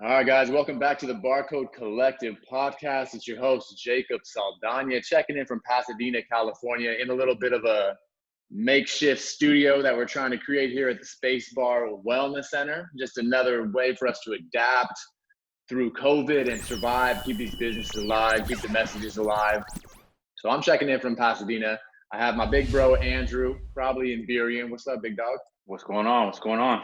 All right, guys, welcome back to the Barcode Collective podcast. It's your host, Jacob Saldana, checking in from Pasadena, California, in a little bit of a makeshift studio that we're trying to create here at the Space Bar Wellness Center. Just another way for us to adapt through COVID and survive, keep these businesses alive, keep the messages alive. So I'm checking in from Pasadena. I have my big bro, Andrew, probably in Burien. What's up, big dog? What's going on? What's going on?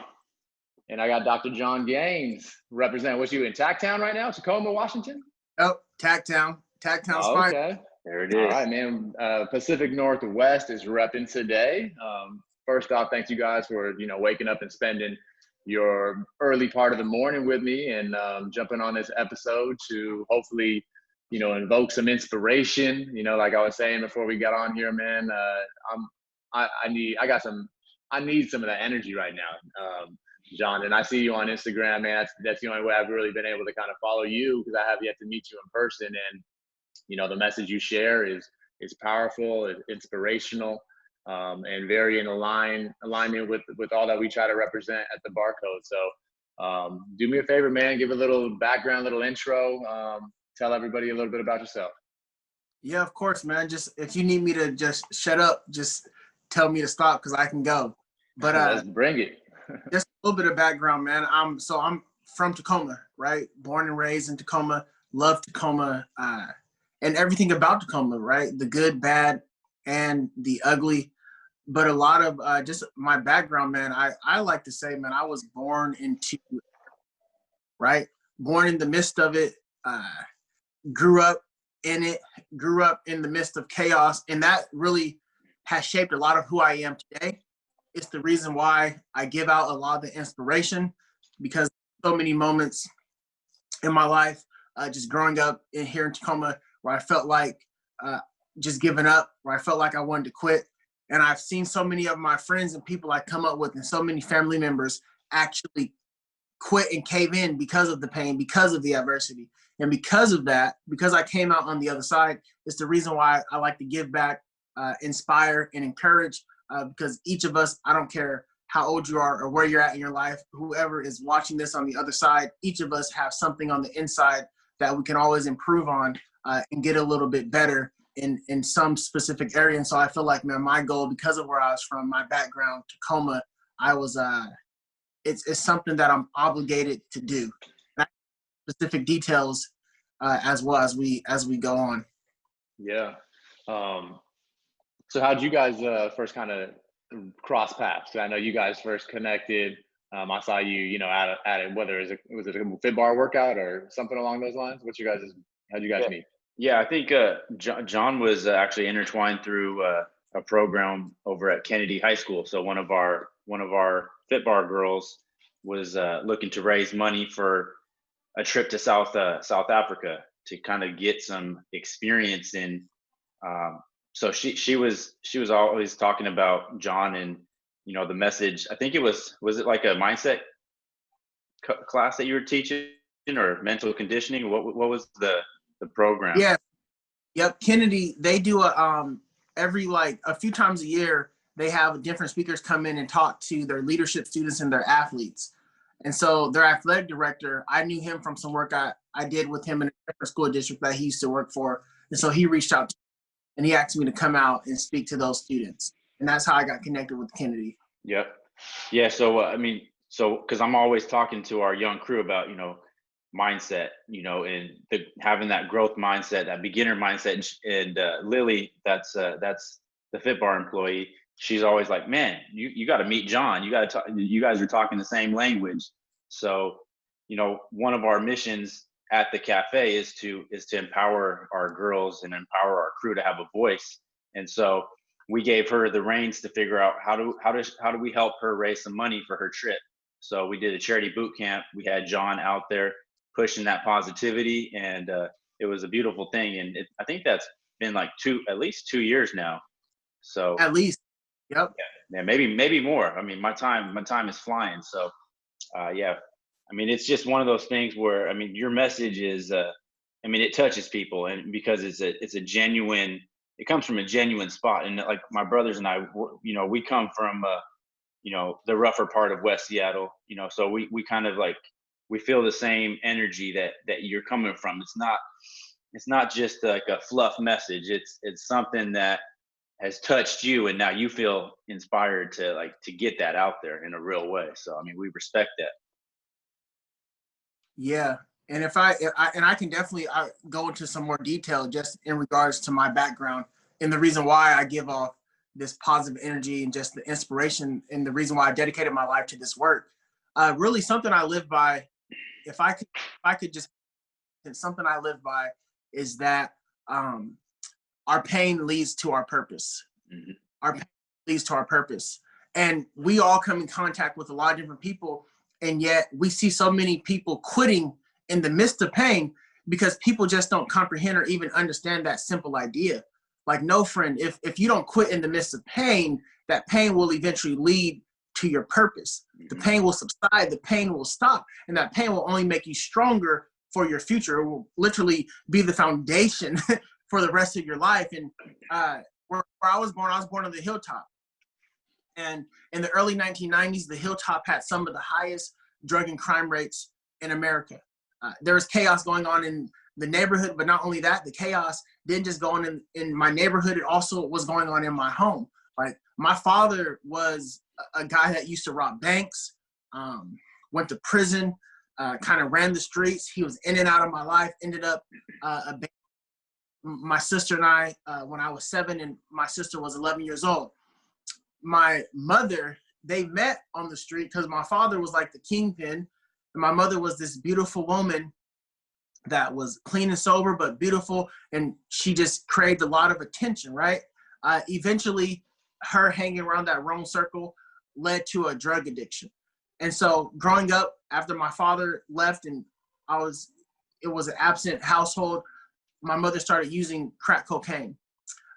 And I got Dr. John Gaines representing. What's you in Tacktown right now? Tacoma, Washington? Oh, Tacktown. Tacktown's fine. Okay. There it is. All right, man. Pacific Northwest is repping today. First off, thank you guys for, waking up and spending your early part of the morning with me and jumping on this episode to hopefully, invoke some inspiration. Like I was saying before we got on here, man, I need some of that energy right now. John, and I see you on Instagram, man. That's the only way I've really been able to kind of follow you, because I have yet to meet you in person. And the message you share is powerful, inspirational, and very in alignment with all that we try to represent at the Barcode. So do me a favor, man. Give a little background, little intro. Tell everybody a little bit about yourself. Yeah, of course, man. Just if you need me to just shut up, just tell me to stop, because I can go. But let's bring it. Just a little bit of background, man. I'm from Tacoma, right? Born and raised in Tacoma. Love Tacoma, and everything about Tacoma, right? The good, bad, and the ugly. But a lot of just my background, man. I like to say, man, I was born into, right? Born in the midst of it. Grew up in it. Grew up in the midst of chaos, and that really has shaped a lot of who I am today. It's the reason why I give out a lot of the inspiration, because so many moments in my life, just growing up here in Tacoma, where I felt like just giving up, where I felt like I wanted to quit. And I've seen so many of my friends and people I come up with, and so many family members actually quit and cave in because of the pain, because of the adversity. And because of that, because I came out on the other side, it's the reason why I like to give back, inspire, and encourage. Because each of us, I don't care how old you are or where you're at in your life, whoever is watching this on the other side, each of us have something on the inside that we can always improve on and get a little bit better in some specific area. And so I feel like, man, my goal, because of where I was from, my background, Tacoma, I was, it's something that I'm obligated to do. Specific details as well as we go on. Yeah. So how'd you guys first kind of cross paths? I know you guys first connected. I saw you, at it, whether it was a fit bar workout or something along those lines. How'd you guys meet? Yeah, I think John was actually intertwined through a program over at Kennedy High School. So one of our fit bar girls was looking to raise money for a trip to South Africa to kind of get some experience in. So she was always talking about John and the message. I think was it like a mindset class that you were teaching, or mental conditioning? What was the program? Yeah, yep. Kennedy, they do every a few times a year. They have different speakers come in and talk to their leadership students and their athletes. And so their athletic director, I knew him from some work I did with him in a different school district that he used to work for. And so he reached out to me and he asked me to come out and speak to those students. And that's how I got connected with Kennedy. Yep. Yeah. So, because I'm always talking to our young crew about, mindset, and having that growth mindset, that beginner mindset. And Lily, that's the Fit Bar employee. She's always like, man, you got to meet John. You got to talk. You guys are talking the same language. So, one of our missions at the cafe is to empower our girls and empower our crew to have a voice. And so we gave her the reins to figure out how do we help her raise some money for her trip. So we did a charity boot camp. We had John out there pushing that positivity, and it was a beautiful thing. And I think that's been at least 2 years now. So at least, yep. Yeah, maybe more. I mean, my time is flying. So yeah. I mean, it's just one of those things where, your message is, it touches people, and because it's a genuine, it comes from a genuine spot. And like my brothers and I, we come from, the rougher part of West Seattle, so we kind of we feel the same energy that you're coming from. It's not just like a fluff message. It's something that has touched you, and now you feel inspired to get that out there in a real way. So I mean, we respect that. Yeah. And I can definitely go into some more detail just in regards to my background and the reason why I give off this positive energy and just the inspiration and the reason why I dedicated my life to this work. Really something I live by. If I could just, something I live by is that our pain leads to our purpose. Mm-hmm. Our pain leads to our purpose. And we all come in contact with a lot of different people. And yet we see so many people quitting in the midst of pain because people just don't comprehend or even understand that simple idea. Like, no, friend, if you don't quit in the midst of pain, that pain will eventually lead to your purpose. The pain will subside, the pain will stop, and that pain will only make you stronger for your future. It will literally be the foundation for the rest of your life. And where I was born on the hilltop. And in the early 1990s, the hilltop had some of the highest drug and crime rates in America. There was chaos going on in the neighborhood, but not only that, the chaos didn't just go on in my neighborhood, it also was going on in my home. Like, my father was a guy that used to rob banks, went to prison, kind of ran the streets. He was in and out of my life, ended up my sister and I, when I was 7 and my sister was 11 years old. My mother, they met on the street because my father was like the kingpin, and my mother was this beautiful woman that was clean and sober, but beautiful, and she just craved a lot of attention, right? Eventually, her hanging around that wrong circle led to a drug addiction. And so growing up, after my father left and it was an absent household, my mother started using crack cocaine.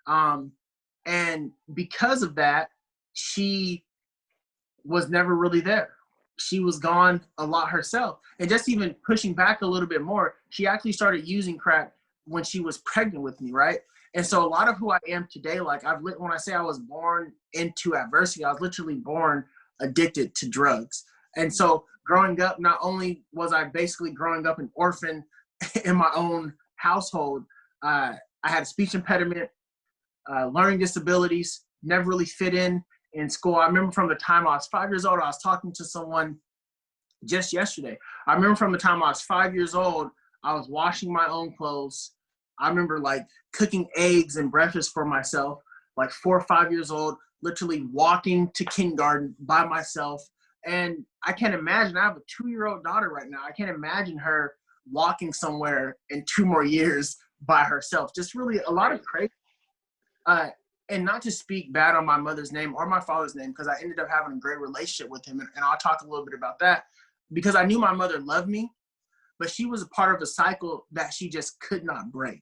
And because of that, she was never really there. She was gone a lot herself. And just even pushing back a little bit more, she actually started using crack when she was pregnant with me, right? And so a lot of who I am today, like when I say I was born into adversity, I was literally born addicted to drugs. And so growing up, not only was I basically growing up an orphan in my own household, I had a speech impediment, learning disabilities, never really fit in school. I remember from the time I was 5 years old, I was talking to someone just yesterday. I remember from the time I was 5 years old, I was washing my own clothes. I remember like cooking eggs and breakfast for myself, like 4 or 5 years old, literally walking to kindergarten by myself. And I can't imagine, I have a 2-year-old daughter right now. I can't imagine her walking somewhere in 2 more years by herself. Just really a lot of crazy. And not to speak bad on my mother's name or my father's name, because I ended up having a great relationship with him. And I'll talk a little bit about that, because I knew my mother loved me, but she was a part of a cycle that she just could not break,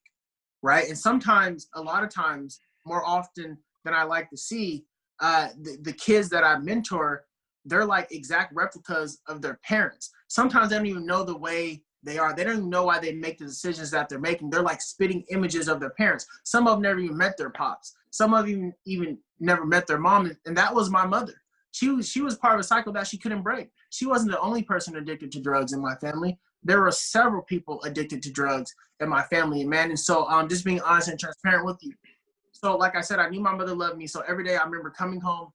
right? And sometimes, a lot of times, more often than I like to see, the kids that I mentor, they're like exact replicas of their parents. Sometimes they don't even know the way they are. They don't even know why they make the decisions that they're making. They're like spitting images of their parents. Some of them never even met their pops. Some of them even never met their mom. And that was my mother. She was part of a cycle that she couldn't break. She wasn't the only person addicted to drugs in my family. There were several people addicted to drugs in my family, man. And so just being honest and transparent with you. So like I said, I knew my mother loved me. So every day I remember coming home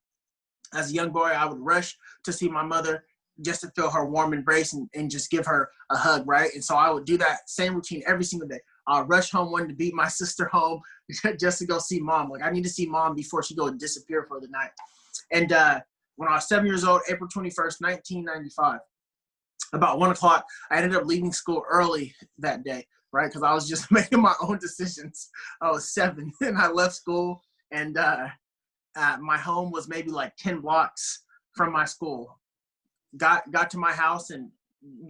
as a young boy, I would rush to see my mother just to feel her warm embrace and just give her a hug, right? And so I would do that same routine every single day. I'll rush home, wanting to beat my sister home just to go see mom. Like, I need to see mom before she go disappear for the night. And when I was 7 years old, April 21st, 1995, about 1 o'clock, I ended up leaving school early that day, right? Because I was just making my own decisions. I was 7 and I left school, and my home was maybe like 10 blocks from my school. Got to my house and,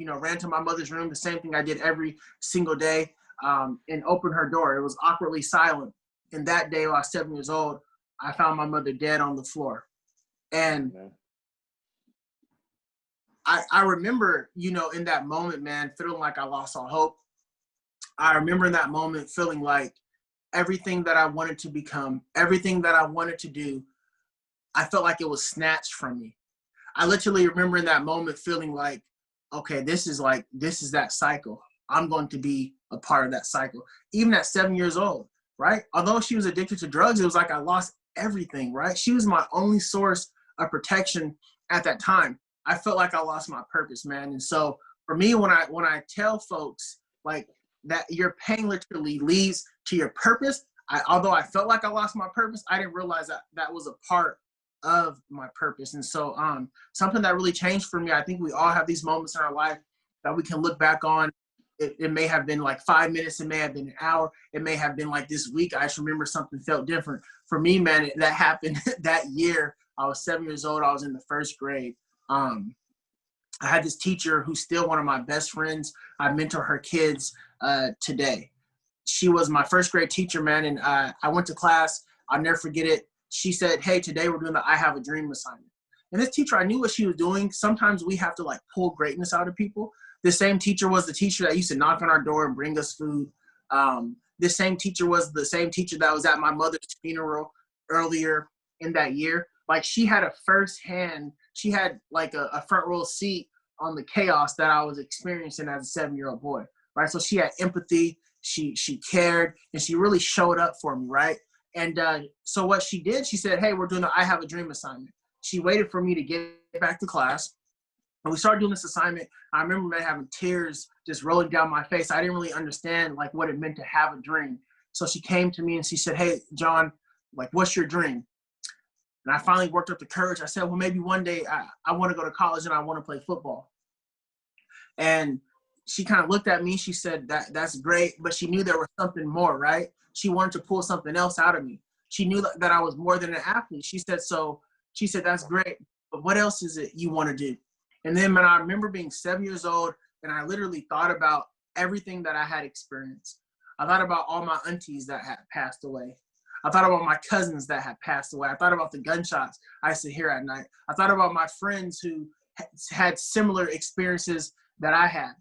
ran to my mother's room, the same thing I did every single day, and opened her door. It was awkwardly silent. And that day, when I was 7 years old, I found my mother dead on the floor. And I remember, in that moment, man, feeling like I lost all hope. I remember in that moment feeling like everything that I wanted to become, everything that I wanted to do, I felt like it was snatched from me. I literally remember in that moment feeling like okay, this is that cycle. I'm going to be a part of that cycle. Even at 7 years old, right? Although she was addicted to drugs, it was like I lost everything, right? She was my only source of protection at that time. I felt like I lost my purpose, man. And so for me, when I tell folks like that your pain literally leads to your purpose, although I felt like I lost my purpose, I didn't realize that that was a part of my purpose. And so something that really changed for me, I think we all have these moments in our life that we can look back on. It may have been like 5 minutes, it may have been an hour, it may have been like this week. I just remember something felt different. For me, man, that happened that year. I was 7 years old. I was in the first grade. I had this teacher who's still one of my best friends. I mentor her kids today. She was my first grade teacher, man, and I went to class. I'll never forget it. She said, hey, today we're doing the I Have a Dream assignment. And this teacher, I knew what she was doing. Sometimes we have to like pull greatness out of people. This same teacher was the teacher that used to knock on our door and bring us food. This same teacher was the same teacher that was at my mother's funeral earlier in that year. Like she had she had like a front row seat on the chaos that I was experiencing as a 7-year-old boy, right? So she had empathy, she cared, and she really showed up for me, right? And so what she did, she said, hey, we're doing the I Have a Dream assignment. She waited for me to get back to class. And we started doing this assignment. I remember, man, having tears just rolling down my face. I didn't really understand like what it meant to have a dream. So she came to me and she said, hey, John, like, what's your dream? And I finally worked up the courage. I said, well, maybe one day I want to go to college and I want to play football. And she kind of looked at me. She said, that's great. But she knew there was something more, right? She wanted to pull something else out of me. She knew that I was more than an athlete. She said, that's great. But what else is it you want to do? And then, man, I remember being 7 years old and I literally thought about everything that I had experienced. I thought about all my aunties that had passed away. I thought about my cousins that had passed away. I thought about the gunshots I used to hear at night. I thought about my friends who had similar experiences that I had.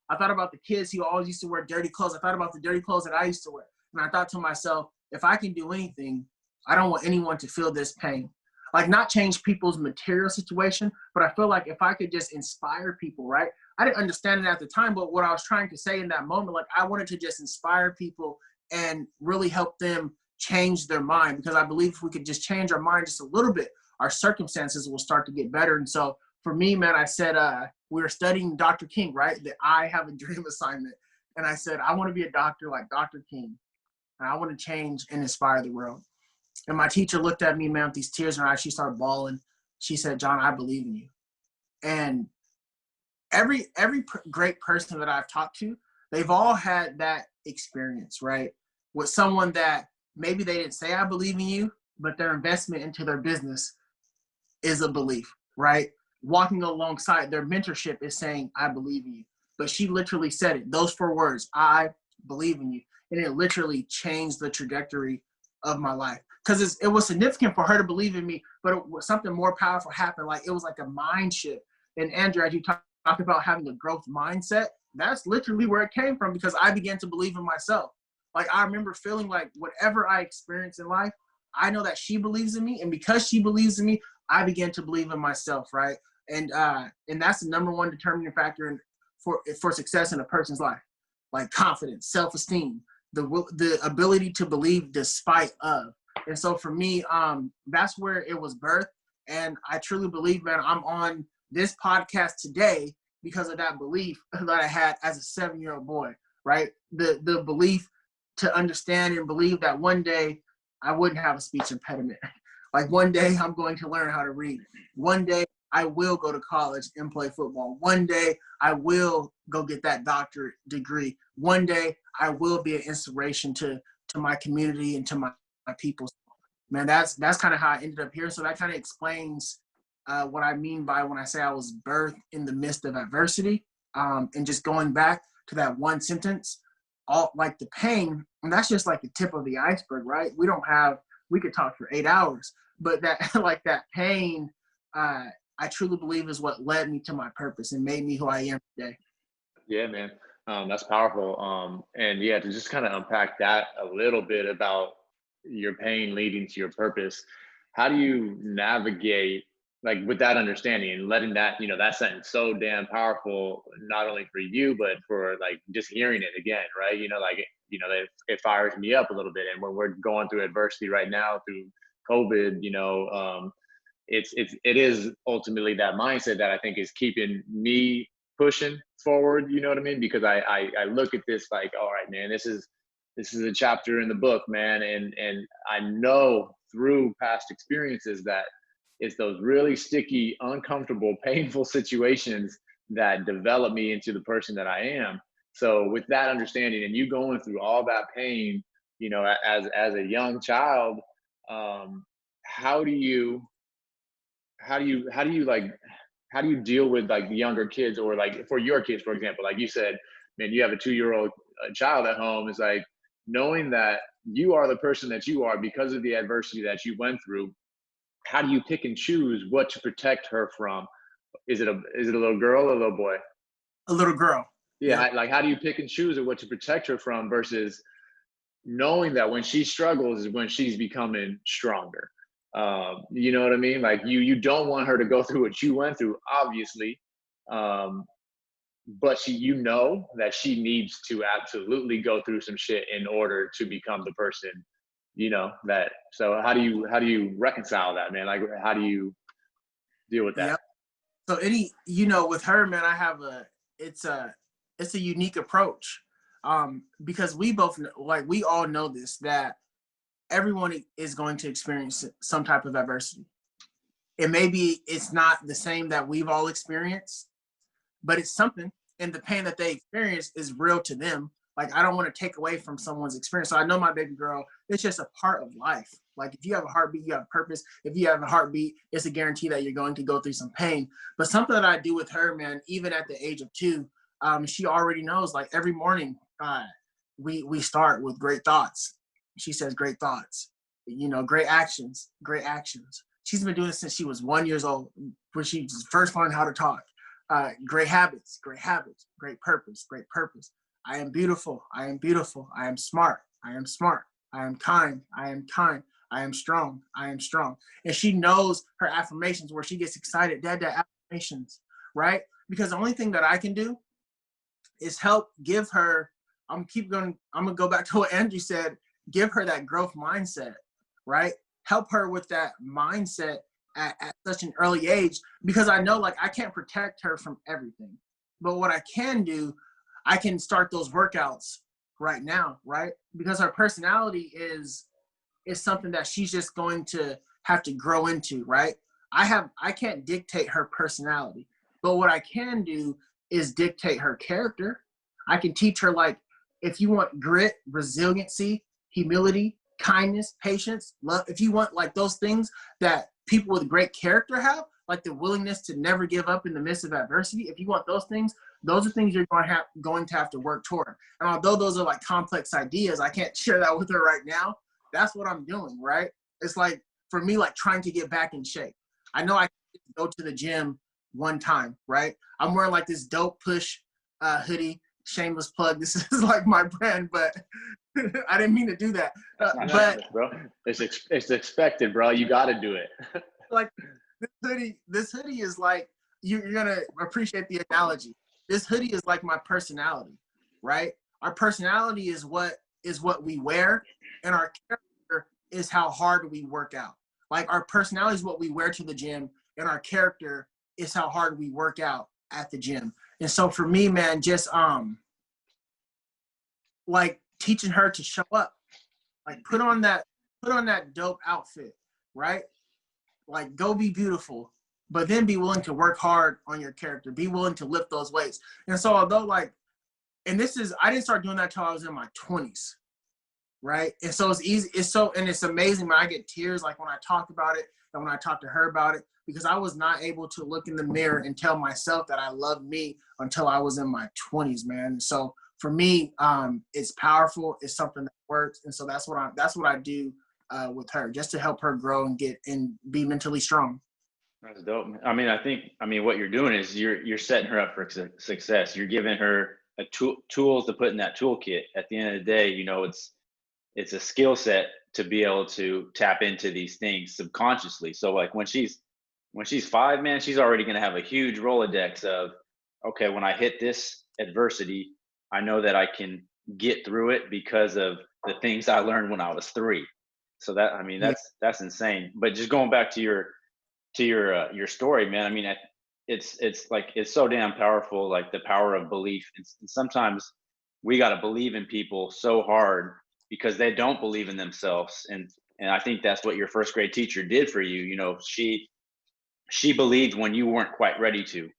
I thought about the kids who always used to wear dirty clothes. I thought about the dirty clothes that I used to wear. And I thought to myself, if I can do anything, I don't want anyone to feel this pain. Like not change people's material situation, but I feel like if I could just inspire people, right? I didn't understand it at the time, but what I was trying to say in that moment, like I wanted to just inspire people and really help them change their mind, because I believe if we could just change our mind just a little bit, our circumstances will start to get better. And so for me, man, I said, we were studying Dr. King, right? The I Have a Dream assignment. And I said, I want to be a doctor like Dr. King. And I want to change and inspire the world. And my teacher looked at me, man, with these tears in her eyes. She started bawling. She said, John, I believe in you. And every great person that I've talked to, they've all had that experience, right? With someone that maybe they didn't say, I believe in you, but their investment into their business is a belief, right? Walking alongside their mentorship is saying, I believe in you. But she literally said it, those 4 words, I believe in you. And it literally changed the trajectory of my life. Because it was significant for her to believe in me, but it was something more powerful happened. Like it was like a mind shift. And Andrew, as you talk about having a growth mindset, that's literally where it came from, because I began to believe in myself. Like I remember feeling like whatever I experience in life, I know that she believes in me. And because she believes in me, I began to believe in myself, right? And that's the number one determining factor for success in a person's life. Like confidence, self-esteem, the ability to believe despite of. And so for me, that's where it was birthed. And I truly believe, man, I'm on this podcast today because of that belief that I had as a 7-year-old boy, right? The belief to understand and believe that one day I wouldn't have a speech impediment. Like one day I'm going to learn how to read. One day I will go to college and play football. One day I will go get that doctorate degree. One day I will be an inspiration to my community and to my people. Man, that's kind of how I ended up here. So that kind of explains what I mean by when I say I was birthed in the midst of adversity. And just going back to that one sentence, all like the pain, and that's just like the tip of the iceberg, right? We could talk for 8 hours, but that like that pain, I truly believe is what led me to my purpose and made me who I am today. Yeah, man. That's powerful. And yeah, to just kind of unpack that a little bit about your pain leading to your purpose, how do you navigate like with that understanding and letting that, that sentence so damn powerful, not only for you, but for like just hearing it again, right? Like, it fires me up a little bit. And when we're going through adversity right now through COVID, it is ultimately that mindset that I think is keeping me pushing forward. You know what I mean? Because I look at this like, all right, man, this is a chapter in the book, man, and I know through past experiences that it's those really sticky, uncomfortable, painful situations that develop me into the person that I am. So with that understanding, and you going through all that pain, as a young child, how do you like how do you deal with like the younger kids, or like for your kids, for example, like you said, man, you have a 2-year-old child at home. It's like knowing that you are the person that you are because of the adversity that you went through. How do you pick and choose what to protect her from? Is it a little girl or a little boy? A little girl. Yeah, Yep. like how do you pick and choose what to protect her from versus knowing that when she struggles is when she's becoming stronger. You know what I mean? Like you don't want her to go through what you went through, obviously. Um, but that she needs to absolutely go through some shit in order to become the person, that. So how do you reconcile that, man? Like how do you deal with that? Yep. So with her, man, I have it's a it's a unique approach. Because we both like we all know this, that everyone is going to experience some type of adversity. And maybe it's not the same that we've all experienced, but it's something. And the pain that they experience is real to them. Like, I don't want to take away from someone's experience. So I know my baby girl, it's just a part of life. Like, if you have a heartbeat, you have a purpose. If you have a heartbeat, it's a guarantee that you're going to go through some pain. But something that I do with her, man, even at the age of 2, she already knows, like every morning, we start with great thoughts. She says great thoughts, great actions, great actions. She's been doing it since she was 1 year old, when she first learned how to talk. Great habits, great purpose, great purpose. I am beautiful, I am beautiful, I am smart, I am smart, I am kind, I am kind, I am strong, I am strong. And she knows her affirmations where she gets excited, dad, affirmations, right? Because the only thing that I can do is help give her, I'm gonna go back to what Andrew said, give her that growth mindset, right? Help her with that mindset at such an early age, because I know, like, I can't protect her from everything. But what I can do, I can start those workouts right now, right? Because her personality is something that she's just going to have to grow into, right? I can't dictate her personality, but what I can do is dictate her character. I can teach her, like, if you want grit, resiliency, humility, kindness, patience, love, if you want like those things that people with great character have, like the willingness to never give up in the midst of adversity, if you want those things you're going to have to work toward. And although those are like complex ideas, I can't share that with her right now. That's what I'm doing, right? It's like, for me, like trying to get back in shape. I know I can go to the gym one time, right? I'm wearing like this dope push hoodie. Shameless plug. This is like my brand, but I didn't mean to do that. But Bro, it's expected, bro. You got to do it. like this hoodie is like, you're gonna appreciate the analogy. This hoodie is like my personality, right? Our personality is what we wear, and our character is how hard we work out. Like, our personality is what we wear to the gym, and our character is how hard we work out at the gym. And so for me, man, just like teaching her to show up, like put on that dope outfit, right? Like, go be beautiful, but then be willing to work hard on your character, be willing to lift those weights. And so although, like, and I didn't start doing that till I was in my 20s, right? And so it's easy, it's amazing when I get tears, like when I talk about it and when I talk to her about it, because I was not able to look in the mirror and tell myself that I loved me until I was in my 20s, man. So for me, it's powerful. It's something that works, and so that's what I do with her, just to help her grow and be mentally strong. That's dope. I mean, what you're doing is you're setting her up for success. You're giving her tools to put in that toolkit. At the end of the day, it's a skill set to be able to tap into these things subconsciously. So like when she's when she's 5, man, she's already going to have a huge Rolodex of, okay, when I hit this adversity, I know that I can get through it because of the things I learned when I was 3. So that, I mean, Yeah, that's insane. But just going back to your story, man. I mean, it's like it's so damn powerful, like the power of belief. And sometimes we got to believe in people so hard because they don't believe in themselves. And I think that's what your first grade teacher did for you. You know, she believed when you weren't quite ready to.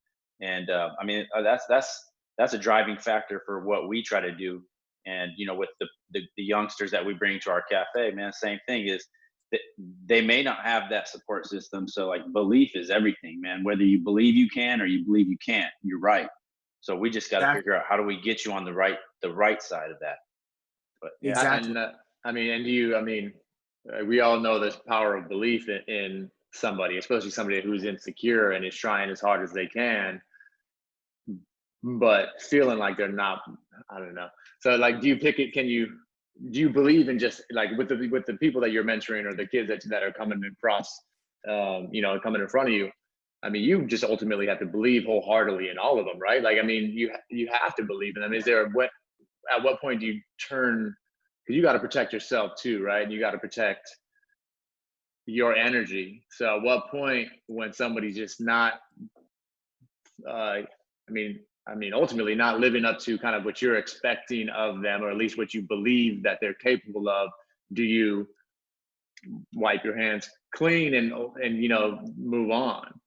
And I mean, that's a driving factor for what we try to do. And you know, with the youngsters that we bring to our cafe, man, same thing is that they may not have that support system. So like belief is everything, man. Whether you believe you can or you believe you can't, you're right. So we just got to exactly. figure out how do we get you on the right side of that. But yeah. Exactly. And I mean, and you, I mean, we all know this power of belief in somebody, especially somebody who's insecure and is trying as hard as they can, but feeling like they're not. I don't know. So, like, do you pick it? Do you believe in just like with the people that you're mentoring or the kids that are coming across, coming in front of you? I mean, you just ultimately have to believe wholeheartedly in all of them, right? Like, I mean, you have to believe in them. Is there at what point do you turn, because you got to protect yourself too, right? And you got to protect your energy. So at what point, when somebody's just not ultimately not living up to kind of what you're expecting of them, or at least what you believe that they're capable of, do you wipe your hands clean and move on?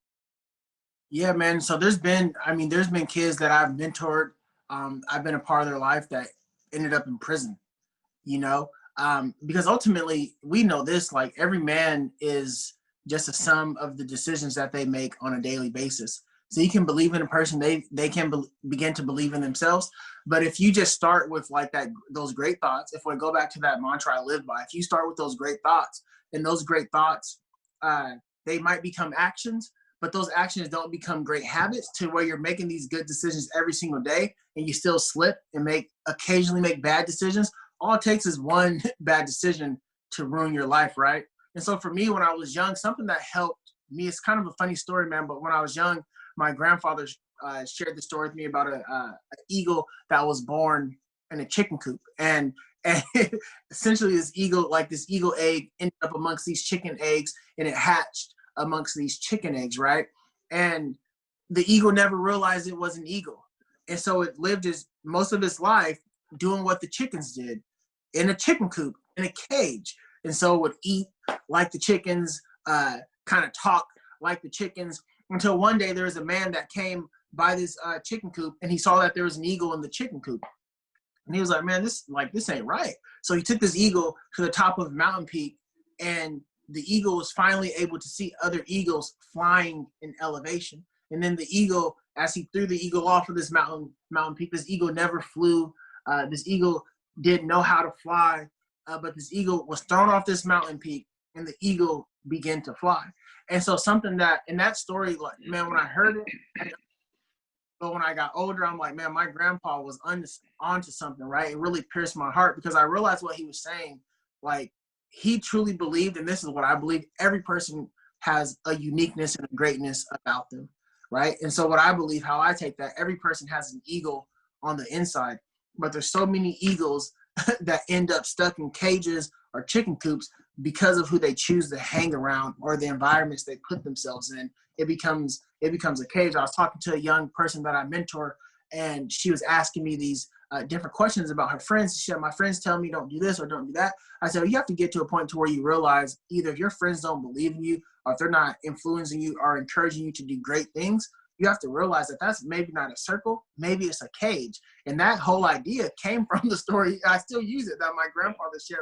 Yeah, man. So there's been kids that I've mentored. I've been a part of their life that ended up in prison, you know, because ultimately we know this, like every man is just a sum of the decisions that they make on a daily basis. So you can believe in a person, they can begin to believe in themselves. But if you just start with like those great thoughts, if we go back to that mantra I live by, if you start with those great thoughts, and those great thoughts, uh, they might become actions, but those actions don't become great habits to where you're making these good decisions every single day and you still slip and occasionally make bad decisions. All it takes is one bad decision to ruin your life, right? And so for me, when I was young, something that helped me, it's kind of a funny story, man, but when I was young, my grandfather shared the story with me about an eagle that was born in a chicken coop. And essentially this eagle egg ended up amongst these chicken eggs and it hatched amongst these chicken eggs, right? And the eagle never realized it was an eagle. And so it lived most of its life doing what the chickens did in a chicken coop, in a cage. And so it would eat like the chickens, kind of talk like the chickens, until one day there was a man that came by this chicken coop and he saw that there was an eagle in the chicken coop. And he was like, man, this ain't right. So he took this eagle to the top of a mountain peak, and the eagle was finally able to see other eagles flying in elevation. And then the eagle, as he threw the eagle off of this mountain peak, this eagle never flew. This eagle didn't know how to fly, but this eagle was thrown off this mountain peak, and the eagle began to fly. And so something that in that story, like, man, when I heard it, but when I got older, I'm like, man, my grandpa was onto something, right? It really pierced my heart because I realized what he was saying. Like, he truly believed, and this is what I believe, every person has a uniqueness and a greatness about them, right? And so what I believe, how I take that, every person has an eagle on the inside, but there's so many eagles that end up stuck in cages or chicken coops because of who they choose to hang around or the environments they put themselves in. It becomes a cage. I was talking to a young person that I mentor, and she was asking me these different questions about her friends. She said, my friends tell me don't do this or don't do that. I said, well, you have to get to a point to where you realize either if your friends don't believe in you or if they're not influencing you or encouraging you to do great things, you have to realize that that's maybe not a circle, maybe it's a cage. And that whole idea came from the story. I still use it that my grandfather shared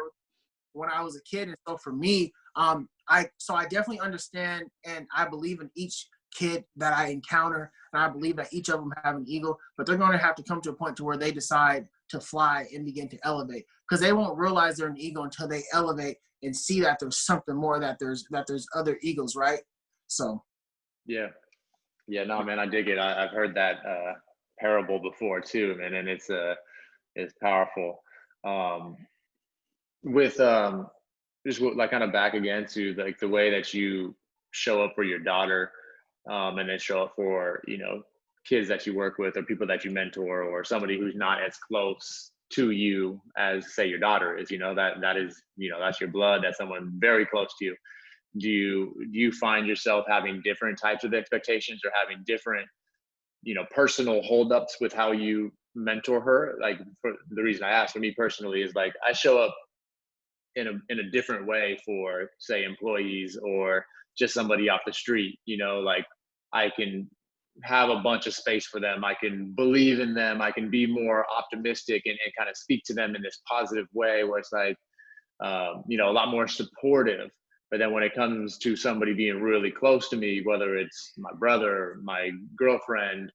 when I was a kid. And so for me, I definitely understand, and I believe in each kid that I encounter, and I believe that each of them have an eagle, but they're going to have to come to a point to where they decide to fly and begin to elevate, because they won't realize they're an eagle until they elevate and see that there's something more, that there's other eagles, right? So Yeah, no, man, I dig it. I've heard that parable before too, man, and it's powerful. Um, with just like kind of back again to like the way that you show up for your daughter, and then show up for, kids that you work with or people that you mentor or somebody who's not as close to you as, say, your daughter is, that is, that's your blood, that's someone very close to you. Do you find yourself having different types of expectations or having different, personal holdups with how you mentor her? Like, for the reason I asked, for me personally, is like I show up in a different way for, say, employees or just somebody off the street. Like, I can have a bunch of space for them, I can believe in them, I can be more optimistic and kind of speak to them in this positive way where it's like, a lot more supportive. But then when it comes to somebody being really close to me, whether it's my brother, my girlfriend,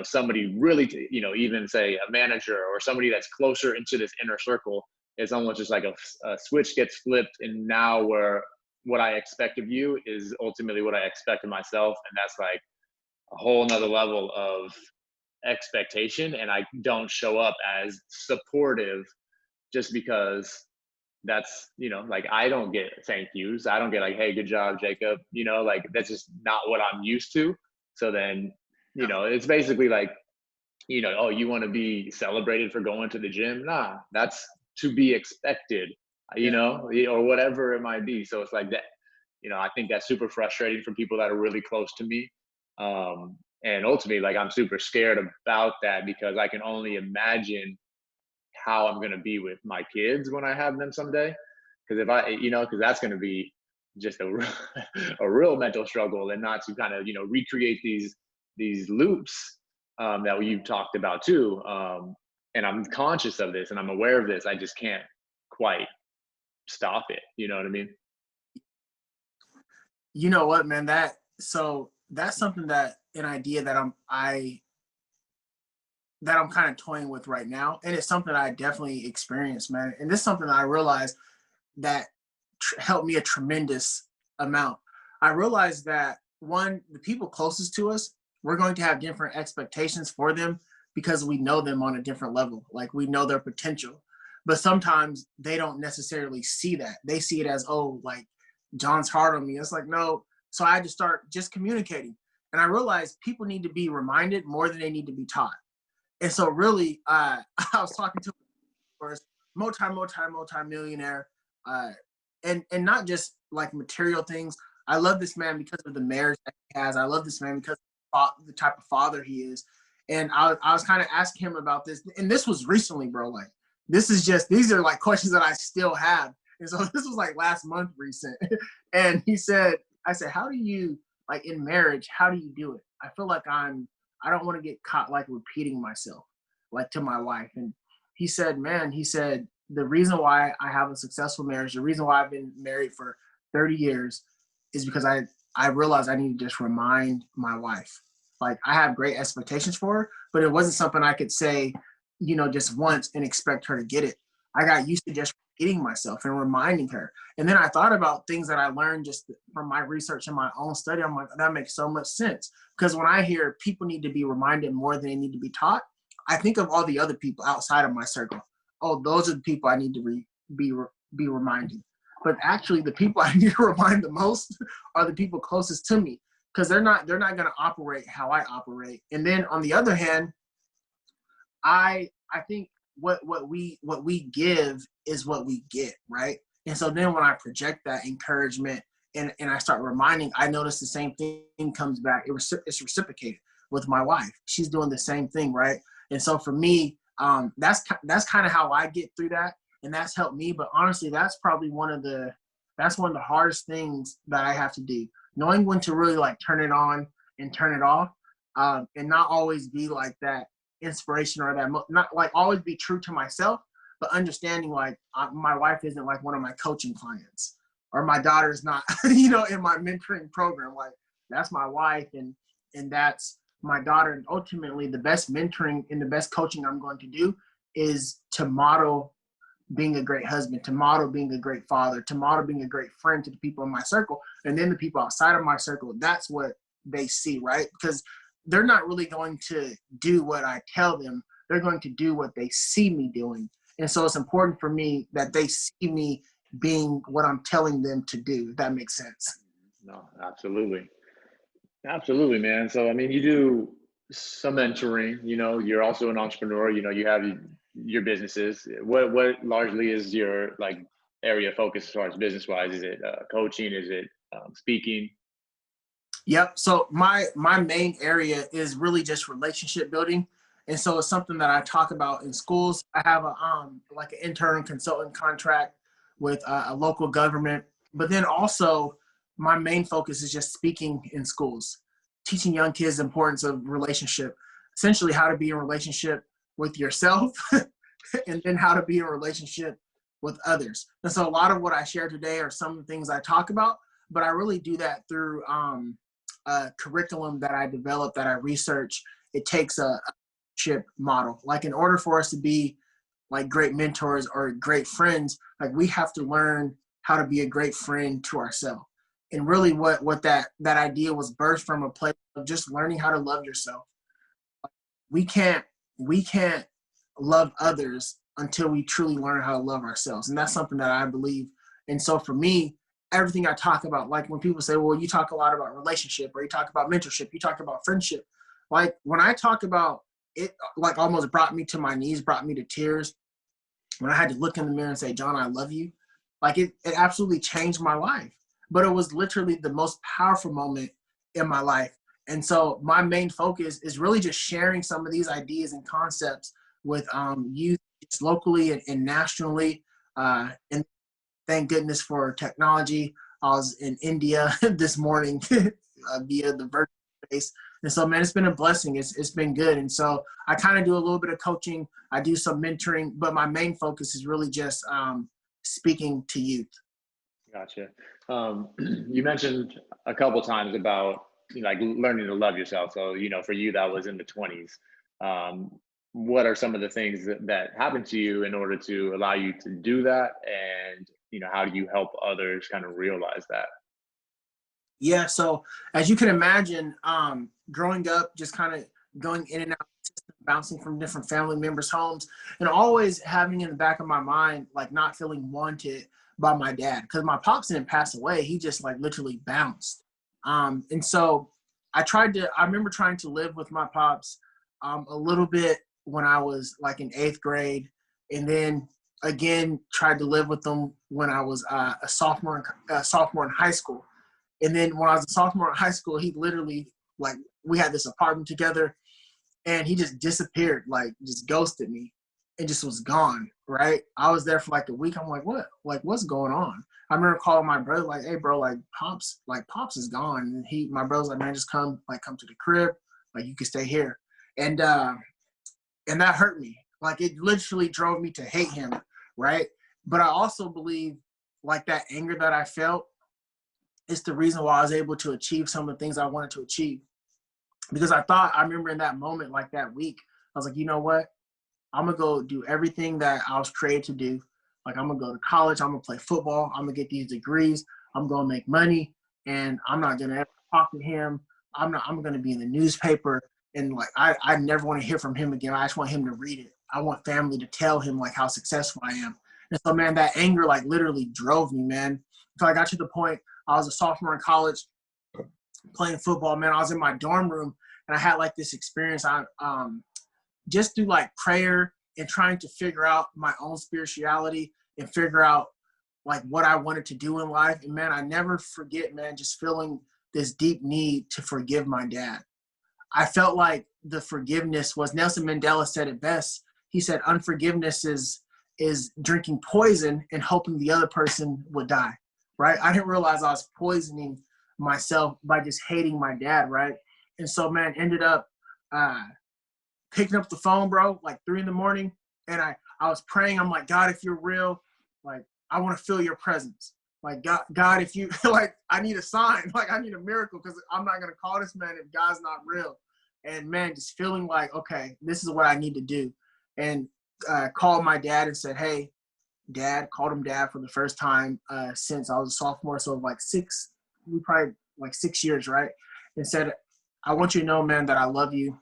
somebody really, even say a manager or somebody that's closer into this inner circle, it's almost just like a switch gets flipped. And now where what I expect of you is ultimately what I expect of myself. And that's like a whole nother level of expectation. And I don't show up as supportive just because that's, like, I don't get thank yous, I don't get like, hey, good job, Jacob, like that's just not what I'm used to. So then, it's basically like, oh, you want to be celebrated for going to the gym? Nah, that's to be expected, or whatever it might be. So it's like that, I think that's super frustrating for people that are really close to me. And ultimately, like, I'm super scared about that because I can only imagine how I'm going to be with my kids when I have them someday. Because because that's going to be just a real mental struggle, and not to kind of, recreate these loops that you've talked about too. And I'm conscious of this and I'm aware of this. I just can't quite stop it. You know what I mean? You know what, man? That's something that an idea that I'm kind of toying with right now, and it's something I definitely experienced, man. And this is something that I realized that helped me a tremendous amount. I realized that, one, the people closest to us, we're going to have different expectations for them because we know them on a different level. Like, we know their potential, but sometimes they don't necessarily see that. They see it as, oh, like, John's hard on me. It's like, no. So I had to start just communicating. And I realized people need to be reminded more than they need to be taught. And so really, I was talking to first multi-millionaire, and not just like material things. I love this man because of the marriage that he has. I love this man because of the type of father he is. And I was kind of asking him about this, and this was recently, bro. Like, these are like questions that I still have. And so this was like last month recent. And I said, how do you, like, in marriage, how do you do it? I feel like I don't want to get caught like repeating myself, like, to my wife. And he said, the reason why I have a successful marriage, the reason why I've been married for 30 years is because I realized I need to just remind my wife. Like, I have great expectations for her, but it wasn't something I could say, just once and expect her to get it. I got used to just repeating myself and reminding her. And then I thought about things that I learned just from my research and my own study. I'm like, that makes so much sense. Because when I hear people need to be reminded more than they need to be taught, I think of all the other people outside of my circle. Oh, those are the people I need to be reminded. But actually, the people I need to remind the most are the people closest to me, because they're not going to operate how I operate. And then on the other hand, I think what we give is what we get, right? And so then when I project that encouragement and I start reminding, I notice the same thing comes back. It's reciprocated with my wife. She's doing the same thing, right? And so for me, that's kind of how I get through that, and that's helped me. But honestly, that's probably one of the hardest things that I have to do, knowing when to really like turn it on and turn it off, and not always be like that inspiration or that not like always be true to myself, but understanding like my wife isn't like one of my coaching clients, or my daughter's not in my mentoring program. Like, that's my wife, and that's my daughter. And ultimately, the best mentoring and the best coaching I'm going to do is to model being a great husband, to model being a great father, to model being a great friend to the people in my circle. And then the people outside of my circle, that's what they see, right? Because they're not really going to do what I tell them. They're going to do what they see me doing. And so it's important for me that they see me being what I'm telling them to do, if that makes sense. No, absolutely. Absolutely, man. So, I mean, you do some mentoring, you're also an entrepreneur, you have your businesses. What largely is your like area of focus as far as business wise? Is it coaching? Is it speaking? Yep. So my main area is really just relationship building, and so it's something that I talk about in schools. I have a like an intern consultant contract with a local government, but then also my main focus is just speaking in schools, teaching young kids the importance of relationship, essentially how to be in relationship with yourself, and then how to be in a relationship with others. And so a lot of what I share today are some of the things I talk about, but I really do that through curriculum that I developed, that I research. It takes a ship model. Like in order for us to be like great mentors or great friends, like we have to learn how to be a great friend to ourselves. And really what that idea was birthed from a place of just learning how to love yourself. We can't we can't love others until we truly learn how to love ourselves. And that's something that I believe. And so for me, everything I talk about, like when people say, well, you talk a lot about relationship or you talk about mentorship, you talk about friendship. Like when I talk about it, like almost brought me to my knees, brought me to tears when I had to look in the mirror and say, John, I love you. Like it absolutely changed my life. But it was literally the most powerful moment in my life. And so my main focus is really just sharing some of these ideas and concepts with youth locally and nationally. And thank goodness for technology. I was in India this morning via the virtual space. And so, man, it's been a blessing. It's been good. And so I kind of do a little bit of coaching. I do some mentoring, but my main focus is really just speaking to youth. Gotcha. You mentioned a couple times about like learning to love yourself. So, for you, that was in the 20s. Um, what are some of the things that happened to you in order to allow you to do that? And, how do you help others kind of realize that? Yeah, so as you can imagine, growing up, just kind of going in and out, bouncing from different family members' homes, and always having in the back of my mind, like not feeling wanted by my dad, because my pops didn't pass away. He just like literally bounced. And so I remember trying to live with my pops a little bit when I was like in 8th grade, and then again tried to live with them when I was a sophomore in high school. And then when I was a sophomore in high school, he literally, like, we had this apartment together and he just disappeared, like, just ghosted me and just was gone, right? I was there for like a week. I'm like, what? Like, what's going on? I remember calling my brother, like, hey, bro, Pops is gone. And my brother's like, man, just come to the crib. Like, you can stay here. And that hurt me. Like, it literally drove me to hate him, right? But I also believe, like, that anger that I felt, it's the reason why I was able to achieve some of the things I wanted to achieve. Because I remember in that moment, like that week, I was like, you know what? I'm gonna go do everything that I was created to do. Like I'm gonna go to college, I'm gonna play football, I'm gonna get these degrees, I'm gonna make money, and I'm not gonna ever talk to him. I'm gonna be in the newspaper, and like I never want to hear from him again. I just want him to read it. I want family to tell him like how successful I am. And so man, that anger like literally drove me, man. So I got to the point, I was a sophomore in college playing football, man. I was in my dorm room and I had like this experience. I just through like prayer and trying to figure out my own spirituality and figure out like what I wanted to do in life. And man, I never forget, man, just feeling this deep need to forgive my dad. I felt like the forgiveness was, Nelson Mandela said it best. He said, unforgiveness is drinking poison and hoping the other person would die, right? I didn't realize I was poisoning myself by just hating my dad, right? And so, man, ended up picking up the phone, bro, like 3 a.m. And I was praying. I'm like, God, if you're real, like, I want to feel your presence. Like, God, if you, like, I need a sign. Like, I need a miracle because I'm not going to call this man if God's not real. And, man, just feeling like, okay, this is what I need to do. And called my dad and said, hey, Dad, called him Dad for the first time since I was a sophomore. So, like, we probably, like, 6 years, right? And said, I want you to know, man, that I love you.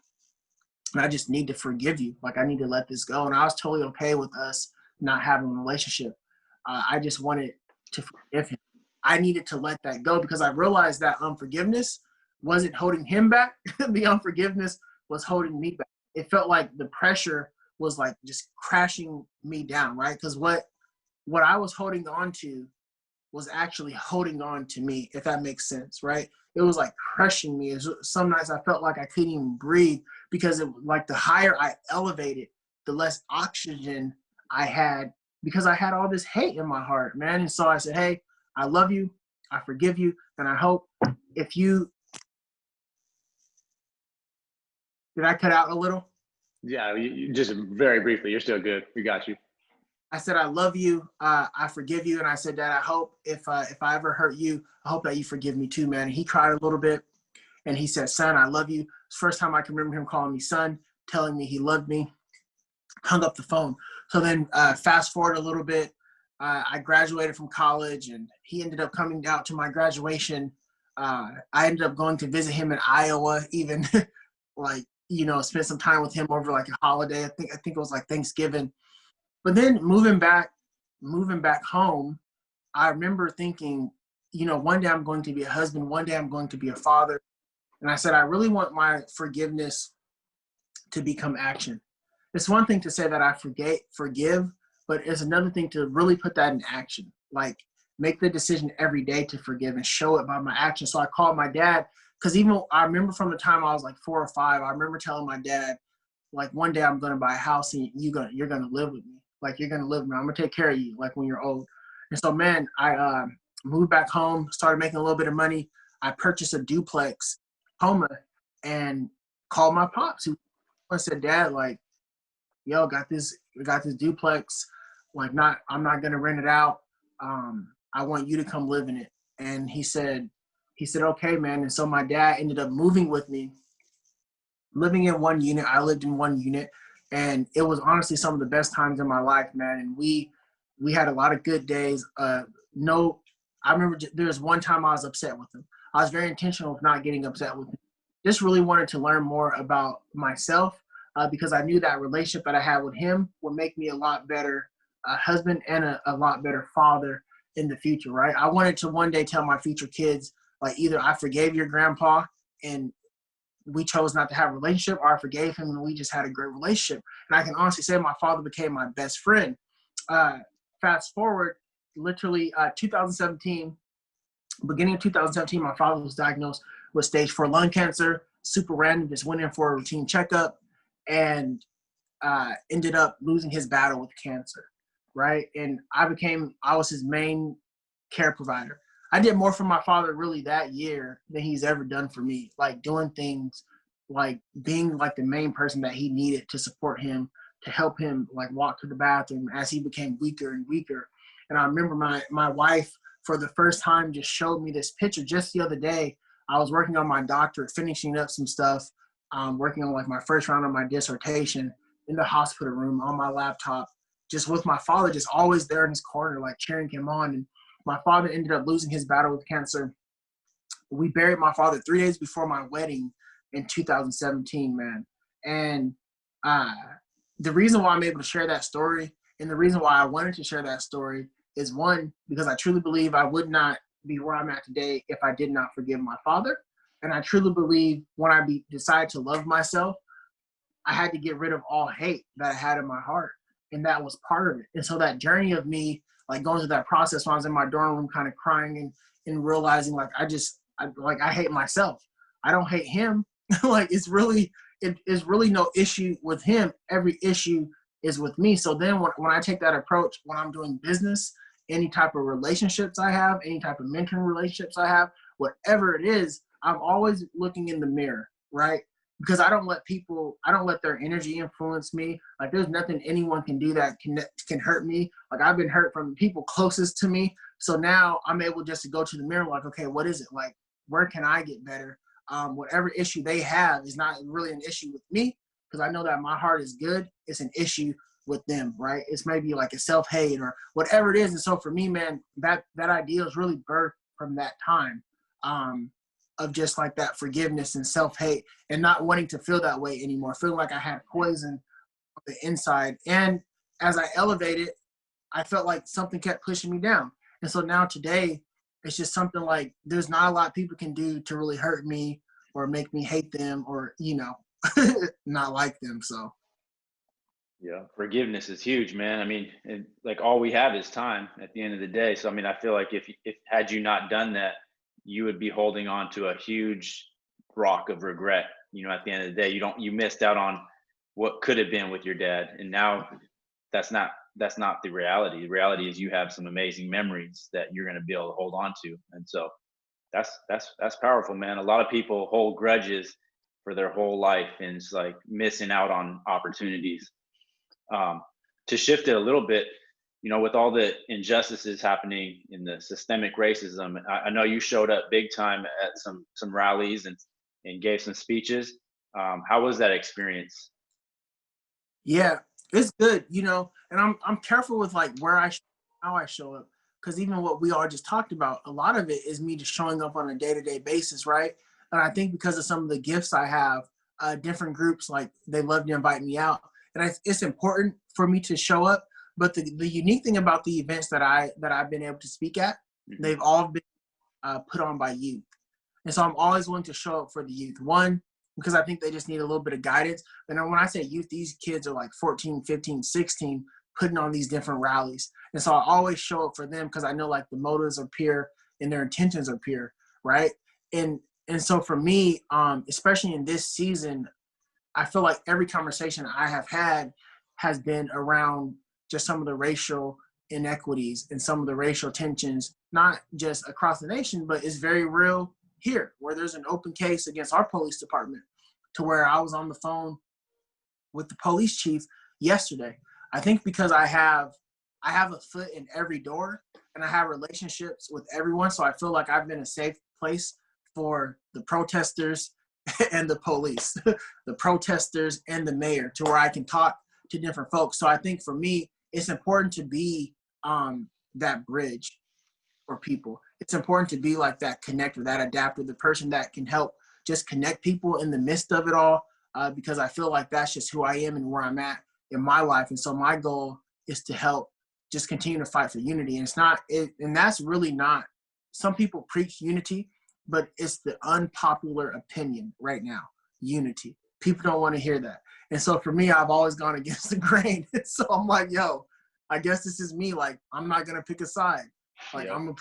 And I just need to forgive you. Like, I need to let this go. And I was totally okay with us not having a relationship. I just wanted to forgive him. I needed to let that go because I realized that unforgiveness wasn't holding him back. The unforgiveness was holding me back. It felt like the pressure was like just crashing me down, right? Because what I was holding on to was actually holding on to me, if that makes sense, right? It was like crushing me. Some nights I felt like I couldn't even breathe because it like the higher I elevated, the less oxygen I had because I had all this hate in my heart, man. And so I said, hey, I love you, I forgive you, and I hope if you, did I cut out a little? Yeah, you just very briefly. You're still good. We got you. I said, I love you. I forgive you. And I said, Dad, I hope if I ever hurt you, I hope that you forgive me too, man. And he cried a little bit and he said, son, I love you. It's the first time I can remember him calling me son, telling me he loved me, hung up the phone. So then fast forward a little bit, I graduated from college and he ended up coming out to my graduation. I ended up going to visit him in Iowa, even like, spent some time with him over like a holiday. I think it was like Thanksgiving. But then moving back home, I remember thinking, one day I'm going to be a husband, one day I'm going to be a father. And I said, I really want my forgiveness to become action. It's one thing to say that I forgive, but it's another thing to really put that in action. Like make the decision every day to forgive and show it by my action. So I called my dad because even I remember from the time I was like 4 or 5, I remember telling my dad, like one day I'm gonna buy a house and you're gonna live with me. Like you're gonna live with me. I'm gonna take care of you like when you're old. And so man, I moved back home, started making a little bit of money. I purchased a duplex Tacoma and called my pops who I said, Dad, like, yo, got this duplex. Like I'm not gonna rent it out. I want you to come live in it. And he said, okay, man. And so my dad ended up moving with me, living in one unit. I lived in one unit, and it was honestly some of the best times in my life, man. And we had a lot of good days. No, I remember there was one time I was upset with him. I was very intentional of not getting upset with him. Just really wanted to learn more about myself because I knew that relationship that I had with him would make me a lot better husband and a lot better father in the future, right? I wanted to one day tell my future kids, like, either I forgave your grandpa and we chose not to have a relationship, or I forgave him and we just had a great relationship. And I can honestly say my father became my best friend. Fast forward, literally 2017, beginning of 2017, my father was diagnosed with stage 4 lung cancer. Super random, just went in for a routine checkup and ended up losing his battle with cancer, right? And I was his main care provider. I did more for my father really that year than he's ever done for me, like doing things like being like the main person that he needed to support him, to help him like walk to the bathroom as he became weaker and weaker. And I remember my wife for the first time just showed me this picture just the other day. I was working on my doctorate, finishing up some stuff, working on like my first round of my dissertation in the hospital room on my laptop, just with my father just always there in his corner, like cheering him on. And my father ended up losing his battle with cancer. We buried my father 3 days before my wedding in 2017, man. And the reason why I'm able to share that story and the reason why I wanted to share that story is, one, because I truly believe I would not be where I'm at today if I did not forgive my father. And I truly believe when I decided to love myself, I had to get rid of all hate that I had in my heart. And that was part of it. And so that journey of me, like going through that process when I was in my dorm room, kind of crying and realizing like, I hate myself. I don't hate him. Like it's really no issue with him. Every issue is with me. So then when I take that approach, when I'm doing business, any type of relationships I have, any type of mentoring relationships I have, whatever it is, I'm always looking in the mirror, right? Because I don't let their energy influence me. Like there's nothing anyone can do that can hurt me. Like I've been hurt from the people closest to me. So now I'm able just to go to the mirror, like, okay, what is it? Like, where can I get better? Whatever issue they have is not really an issue with me, because I know that my heart is good. It's an issue with them, right? It's maybe like a self-hate or whatever it is. And so for me, man, that idea is really birthed from that time. Of just like that forgiveness and self-hate and not wanting to feel that way anymore, feeling like I had poison on the inside. And as I elevated, I felt like something kept pushing me down. And so now today, it's just something like there's not a lot people can do to really hurt me or make me hate them or, not like them. So Yeah, forgiveness is huge, man. I mean, and like all we have is time at the end of the day. So I mean, I feel like if had you not done that, you would be holding on to a huge rock of regret. At the end of the day, you missed out on what could have been with your dad, and now that's not the reality. The reality is you have some amazing memories that you're going to be able to hold on to, and so that's powerful, man. A lot of people hold grudges for their whole life, and it's like missing out on opportunities. um, to shift it a little bit, with all the injustices happening in the systemic racism, I know you showed up big time at some rallies and gave some speeches. How was that experience? yeah, it's good, and I'm careful with like how I show up, because even what we all just talked about, a lot of it is me just showing up on a day-to-day basis, right? And I think because of some of the gifts I have, different groups like they love to invite me out, and it's important for me to show up. But the unique thing about the events that I've been able to speak at, Mhm. they've all been put on by youth. And so I'm always willing to show up for the youth. One, because I think they just need a little bit of guidance. And then when I say youth, these kids are like 14, 15, 16, putting on these different rallies. And so I always show up for them because I know like the motives are pure and their intentions are pure, right? And and so for me, especially in this season, I feel like every conversation I have had has been around just some of the racial inequities and some of the racial tensions, not just across the nation, but it's very real here, where there's an open case against our police department, to where I was on the phone with the police chief yesterday. I think because I have a foot in every door and I have relationships with everyone, so I feel like I've been a safe place for the protesters and the police, the protesters and the mayor, to where I can talk to different folks. So I think for me, it's important to be that bridge for people. It's important to be like that connector, that adapter, the person that can help just connect people in the midst of it all, because I feel like that's just who I am and where I'm at in my life. And so my goal is to help just continue to fight for unity. And and that's really not, some people preach unity, but it's the unpopular opinion right now, unity. People don't want to hear that. And so for me, I've always gone against the grain. So I'm like, yo, I guess this is me. Like, I'm not going to pick a side. Like, Yep. I'm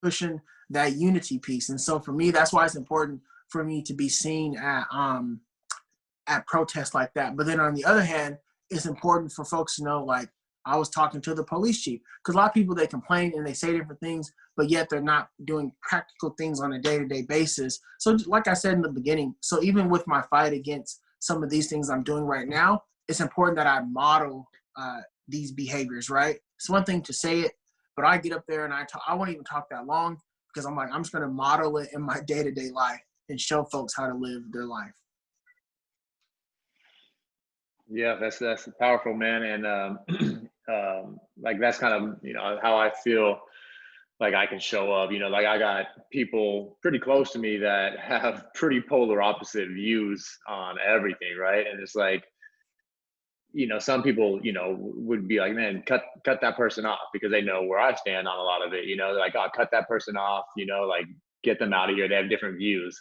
pushing that unity piece. And so for me, that's why it's important for me to be seen at protests like that. But then on the other hand, it's important for folks to know, like, I was talking to the police chief, because a lot of people, they complain and they say different things, but yet they're not doing practical things on a day-to-day basis. So like I said in the beginning, so even with my fight against some of these things I'm doing right now, it's important that I model these behaviors, right? It's one thing to say it, but I get up there and I won't even talk that long, because I'm like, I'm just going to model it in my day-to-day life and show folks how to live their life. Yeah, that's powerful, man, and like that's kind of how I feel like I can show up. Like I got people pretty close to me that have pretty polar opposite views on everything, right? And it's like some people would be like, man, cut that person off, because they know where I stand on a lot of it. They're like, oh, cut that person off. Like get them out of here. They have different views.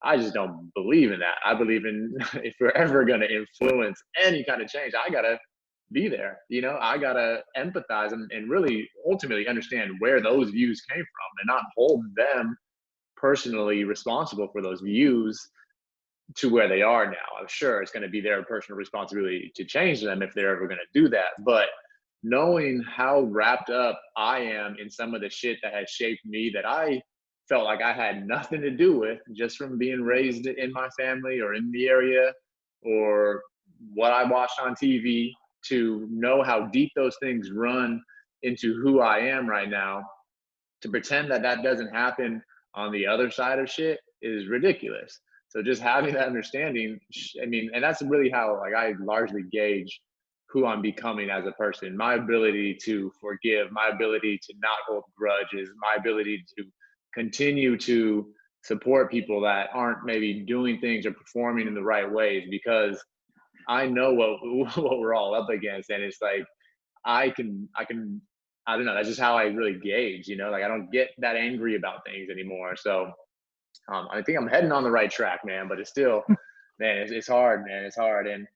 I just don't believe in that. I believe in if we're ever going to influence any kind of change, I got to be there. I got to empathize and really ultimately understand where those views came from and not hold them personally responsible for those views to where they are now. I'm sure it's going to be their personal responsibility to change them if they're ever going to do that. But knowing how wrapped up I am in some of the shit that has shaped me, that I felt like I had nothing to do with, just from being raised in my family or in the area, or what I watched on TV, to know how deep those things run into who I am right now, to pretend that that doesn't happen on the other side of shit is ridiculous. So just having that understanding, I mean, and that's really how like I largely gauge who I'm becoming as a person. My ability to forgive, my ability to not hold grudges, my ability to continue to support people that aren't maybe doing things or performing in the right ways, because I know what what we're all up against, and it's like I can I don't know. That's just how I really gauge, you know, like I don't get that angry about things anymore. So I think I'm heading on the right track, man, but it's still, man, it's hard, man. It's hard. And,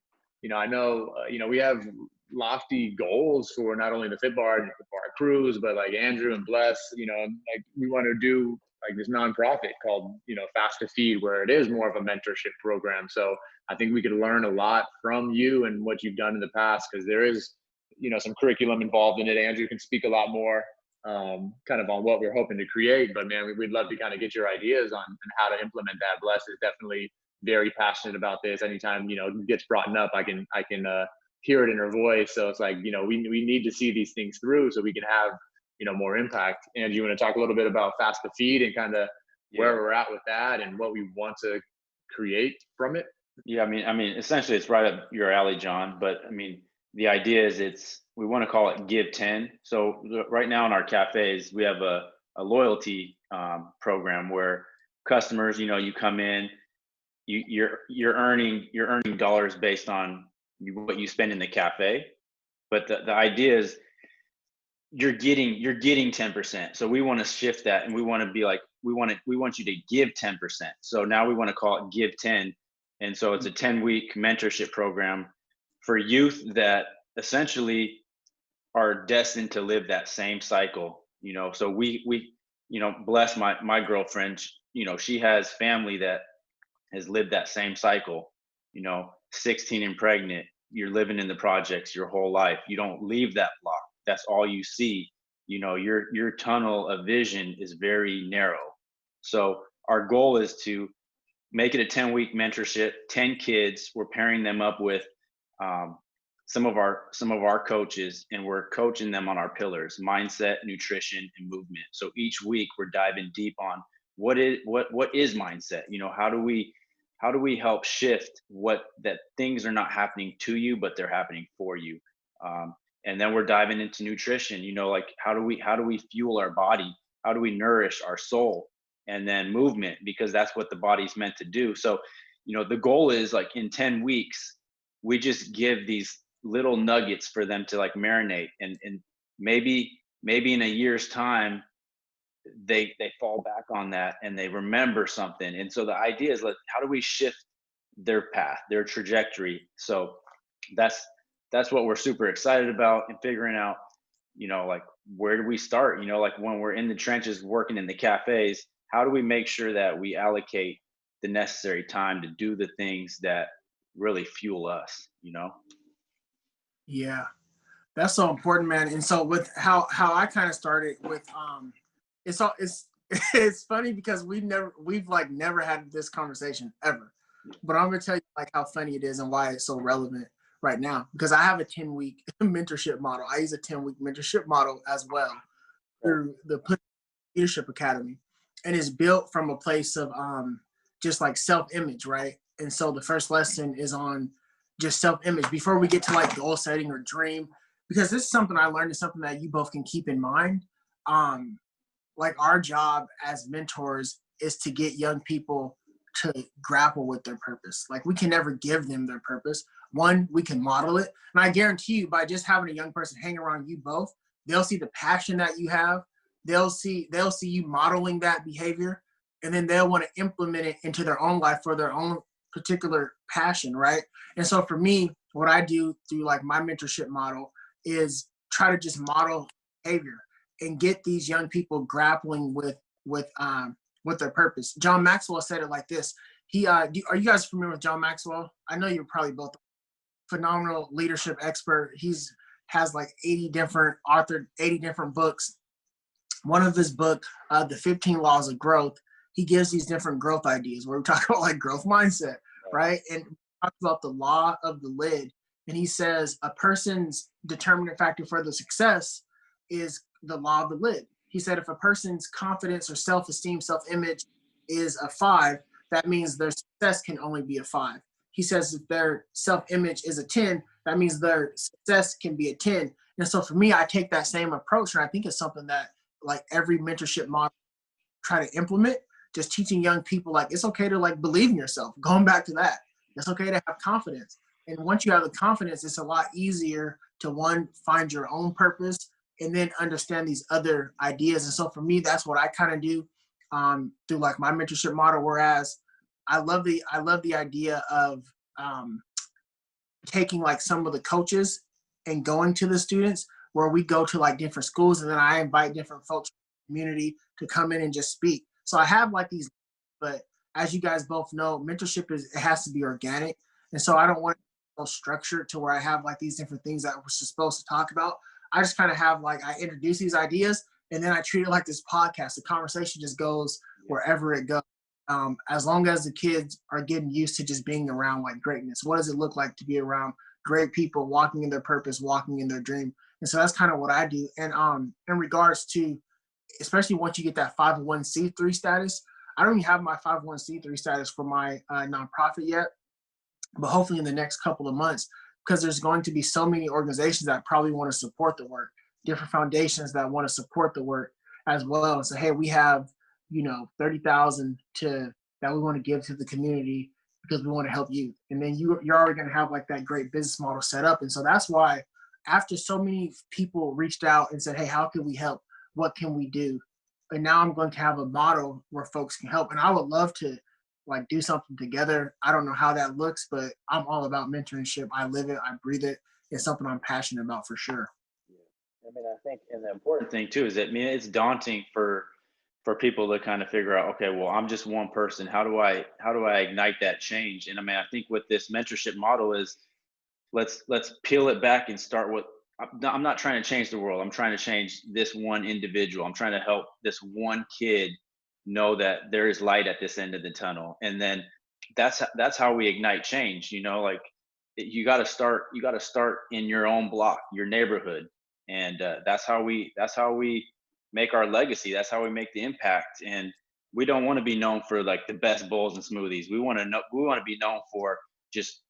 you know, I know, you know, we have lofty goals for not only the Fit Bar, for our crews, but like Andrew and Bless, you know, like we want to do like this nonprofit called, you know, Fast to Feed, where it is more of a mentorship program. So I think we could learn a lot from you and what you've done in the past, because there is, you know, some curriculum involved in it. Andrew can speak a lot more kind of on what we're hoping to create. But man, we'd love to kind of get your ideas on how to implement that. Bless is definitely very passionate about this. Anytime, you know, it gets brought up, I can hear it in her voice. So it's like, you know, we need to see these things through so we can have, you know, more impact. And you want to talk a little bit about Fast to Feed and kind of where we're at with that and what we want to create from it? Yeah, I mean, essentially, it's right up your alley, John. But I mean, the idea is we want to call it Give 10. So right now in our cafes, we have a loyalty program where customers, you know, you come in, you're earning dollars based on what you spend in the cafe. But the idea is you're getting 10%. So we want to shift that, and we want to be like, we want you to give 10%. So now we want to call it Give 10. And so it's a 10-week mentorship program for youth that essentially are destined to live that same cycle, you know. So we you know, bless my girlfriend, you know, she has family that has lived that same cycle, you know, 16 and pregnant, you're living in the projects your whole life, you don't leave that block, that's all you see, you know, your tunnel of vision is very narrow. So our goal is to make it a 10-week mentorship, 10 kids. We're pairing them up with some of our coaches, and we're coaching them on our pillars: mindset, nutrition, and movement. So each week we're diving deep on what is mindset. You know, how do we help shift that things are not happening to you, but they're happening for you. And then we're diving into nutrition. You know, like how do we fuel our body? How do we nourish our soul? And then movement, because that's what the body's meant to do. So, you know, the goal is like in 10 weeks, we just give these little nuggets for them to like marinate, and maybe in a year's time, they fall back on that and they remember something. And so the idea is, like, how do we shift their path, their trajectory? So that's what we're super excited about, and figuring out, you know, like, where do we start? You know, like when we're in the trenches working in the cafes, how do we make sure that we allocate the necessary time to do the things that really fuel us, you know? Yeah, that's so important, man. And so with how I kind of started with it's it's funny because we've like never had this conversation ever. But I'm gonna tell you like how funny it is and why it's so relevant right now, because I have a 10-week mentorship model. I use a 10-week mentorship model as well through the Leadership Academy, and it's built from a place of just like self-image, right? And so the first lesson is on just self-image before we get to like goal setting or dream, because this is something I learned, is something that you both can keep in mind. Like our job as mentors is to get young people to grapple with their purpose. Like we can never give them their purpose. One, we can model it. And I guarantee you, by just having a young person hang around you both, they'll see the passion that you have. They'll see you modeling that behavior, and then they'll want to implement it into their own life for their own particular passion, right? And so for me, what I do through like my mentorship model is try to just model behavior and get these young people grappling with their purpose. John Maxwell said it like this. Are you guys familiar with John Maxwell? I know you're probably both. Phenomenal leadership expert. Has like 80 different books. One of his book, The 15 Laws of Growth, he gives these different growth ideas where we talk about like growth mindset, right? And talks about the law of the lid. And he says a person's determining factor for the success is the law of the lid. He said if a person's confidence or self-esteem, self-image is a 5, that means their success can only be a 5. He says if their self-image is a 10, that means their success can be a 10. And so for me, I take that same approach, and I think it's something that like every mentorship model try to implement, just teaching young people like it's okay to like believe in yourself. Going back to that, it's okay to have confidence. And once you have the confidence, it's a lot easier to, one, find your own purpose and then understand these other ideas. And so for me, that's what I kind of do through like my mentorship model. Whereas I love the idea of taking like some of the coaches and going to the students, where we go to like different schools, and then I invite different folks from the community to come in and just speak. So I have like these, but as you guys both know, mentorship it has to be organic. And so I don't want it so structured to where I have like these different things that we're supposed to talk about. I just kind of have like, I introduce these ideas and then I treat it like this podcast. The conversation just goes wherever it goes. As long as the kids are getting used to just being around like greatness. What does it look like to be around great people walking in their purpose, walking in their dream? And so that's kind of what I do. And in regards to, especially once you get that 501c3 status, I don't even have my 501c3 status for my nonprofit yet, but hopefully in the next couple of months, because there's going to be so many organizations that probably want to support the work, different foundations that want to support the work as well. And so, hey, we have, 30,000 that we want to give to the community because we want to help you. And then you're already going to have like that great business model set up. And so that's why after so many people reached out and said, hey, how can we help? What can we do? And now I'm going to have a model where folks can help. And I would love to like do something together. I don't know how that looks, but I'm all about mentorship. I live it. I breathe it. It's something I'm passionate about for sure. Yeah. I mean, I think, and the important thing too is that, it's daunting for people to kind of figure out, okay, well, I'm just one person. How do I ignite that change? And I think what this mentorship model is, let's peel it back and start with, I'm not trying to change the world. I'm trying to change this one individual. I'm trying to help this one kid know that there is light at this end of the tunnel. And then that's how we ignite change. Like you got to start in your own block, your neighborhood. And that's how we make our legacy. That's how we make the impact. And we don't want to be known for like the best bowls and smoothies. We want to be known for just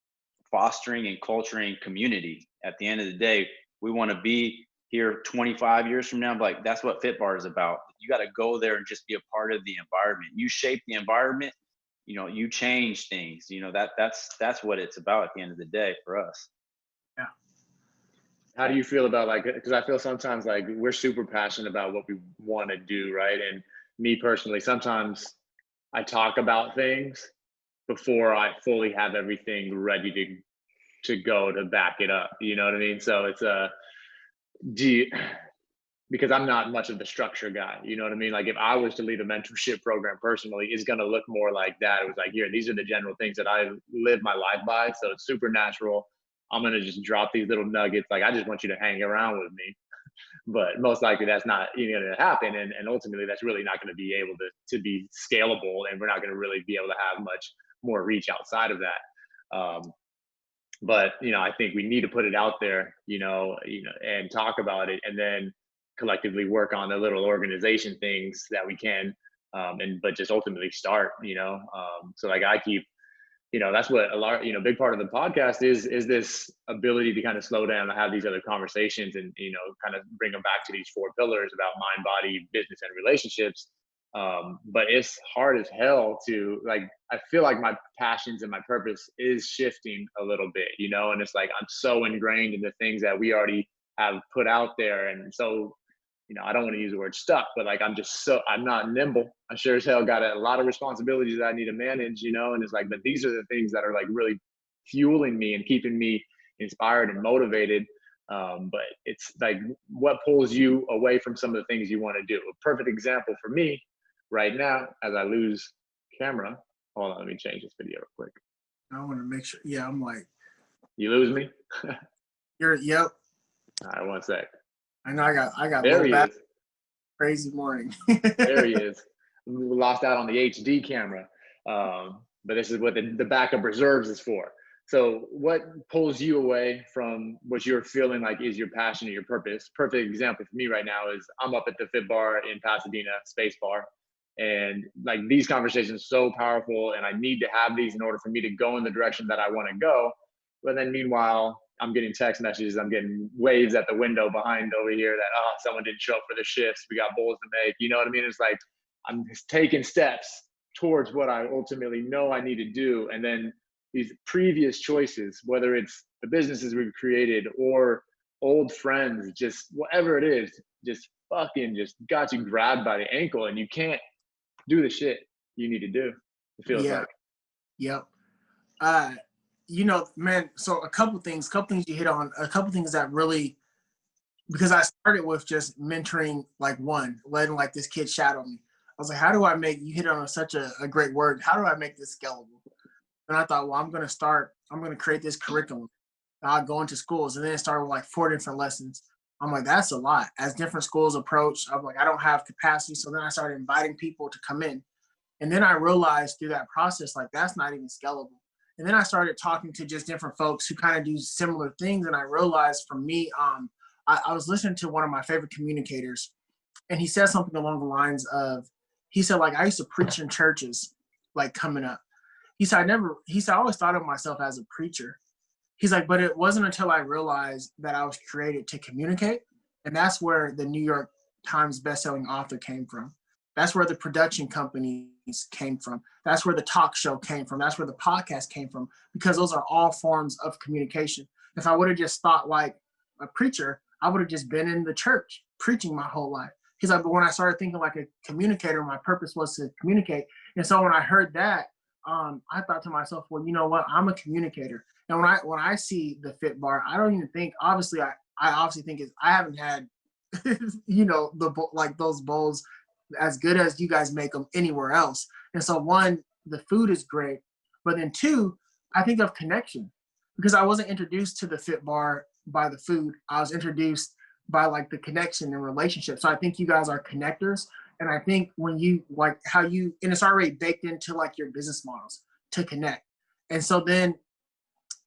fostering and culturing community. At the end of the day, we want to be here 25 years from now. Like that's what Fit Bar is about. You got to go there and just be a part of the environment. You shape the environment. You change things. That's what it's about at the end of the day for us. Yeah. How do you feel about like, because I feel sometimes like we're super passionate about what we want to do, right? And me personally, sometimes I talk about things before I fully have everything ready to go to back it up. You know what I mean? So it's because I'm not much of the structure guy. You know what I mean? Like if I was to lead a mentorship program personally, it's going to look more like that. It was like, here, these are the general things that I live my life by. So it's super natural. I'm going to just drop these little nuggets. Like, I just want you to hang around with me. But most likely that's not going to happen. And ultimately that's really not going to be able to be scalable. And we're not going to really be able to have much more reach outside of that. But, I think we need to put it out there, and talk about it, and then collectively work on the little organization things that we can, but just ultimately start, so like I keep, that's what a lot, big part of the podcast is this ability to kind of slow down and have these other conversations and, kind of bring them back to these 4 pillars about mind, body, business, and relationships. But it's hard as hell to like, I feel like my passions and my purpose is shifting a little bit, and it's like, I'm so ingrained in the things that we already have put out there. And so, I don't want to use the word stuck, but like, I'm not nimble. I sure as hell got a lot of responsibilities that I need to manage, and it's like, but these are the things that are like really fueling me and keeping me inspired and motivated. But it's like, what pulls you away from some of the things you want to do? A perfect example for me right now, as I lose camera. Hold on, let me change this video real quick. I want to make sure. Yeah, I'm like, you lose me? Yep. All right, one sec. I know I got there he is. Crazy morning. There he is. We lost out on the HD camera. But this is what the backup reserves is for. So what pulls you away from what you're feeling like is your passion or your purpose? Perfect example for me right now is I'm up at the Fit Bar in Pasadena, Space Bar. And like, these conversations are so powerful, and I need to have these in order for me to go in the direction that I want to go. But then meanwhile, I'm getting text messages, I'm getting waves at the window behind over here that, someone didn't show up for the shifts, we got bowls to make. You know what I mean? It's like, I'm just taking steps towards what I ultimately know I need to do. And then these previous choices, whether it's the businesses we've created or old friends, just whatever it is, just fucking just got you grabbed by the ankle and you can't do the shit you need to do, it feels Yeah. like. Yep. Uh, you know, man, so a couple things you hit on, a couple things that really, because I started with just mentoring, like letting like this kid shadow me. I was like, how do I make, you hit on such a great word, how do I make this scalable? And I thought, well, I'm going to create this curriculum. I'll go into schools, and then it started with like 4 different lessons. I'm like, that's a lot. As different schools approach, I'm like, I don't have capacity. So then I started inviting people to come in. And then I realized through that process, like, that's not even scalable. And then I started talking to just different folks who kind of do similar things. And I realized for me, I was listening to one of my favorite communicators, and he said something along the lines of, he said, like, I used to preach in churches, like coming up. He said, I always thought of myself as a preacher. He's like, but it wasn't until I realized that I was created to communicate. And that's where the New York Times bestselling author came from. That's where the production companies came from. That's where the talk show came from. That's where the podcast came from, because those are all forms of communication. If I would have just thought like a preacher, I would have just been in the church preaching my whole life. He's like, but when I started thinking like a communicator, my purpose was to communicate. And so when I heard that, I thought to myself, well, you know what? I'm a communicator. And when I see the fit bar, I don't even think, obviously, I obviously think I haven't had, you know, like those bowls as good as you guys make them anywhere else. And so one, the food is great, but then two, I think of connection, because I wasn't introduced to the fit bar by the food. I was introduced by like the connection and relationship. So I think you guys are connectors. And I think when you like how you, and it's already baked into like your business models to connect. And so then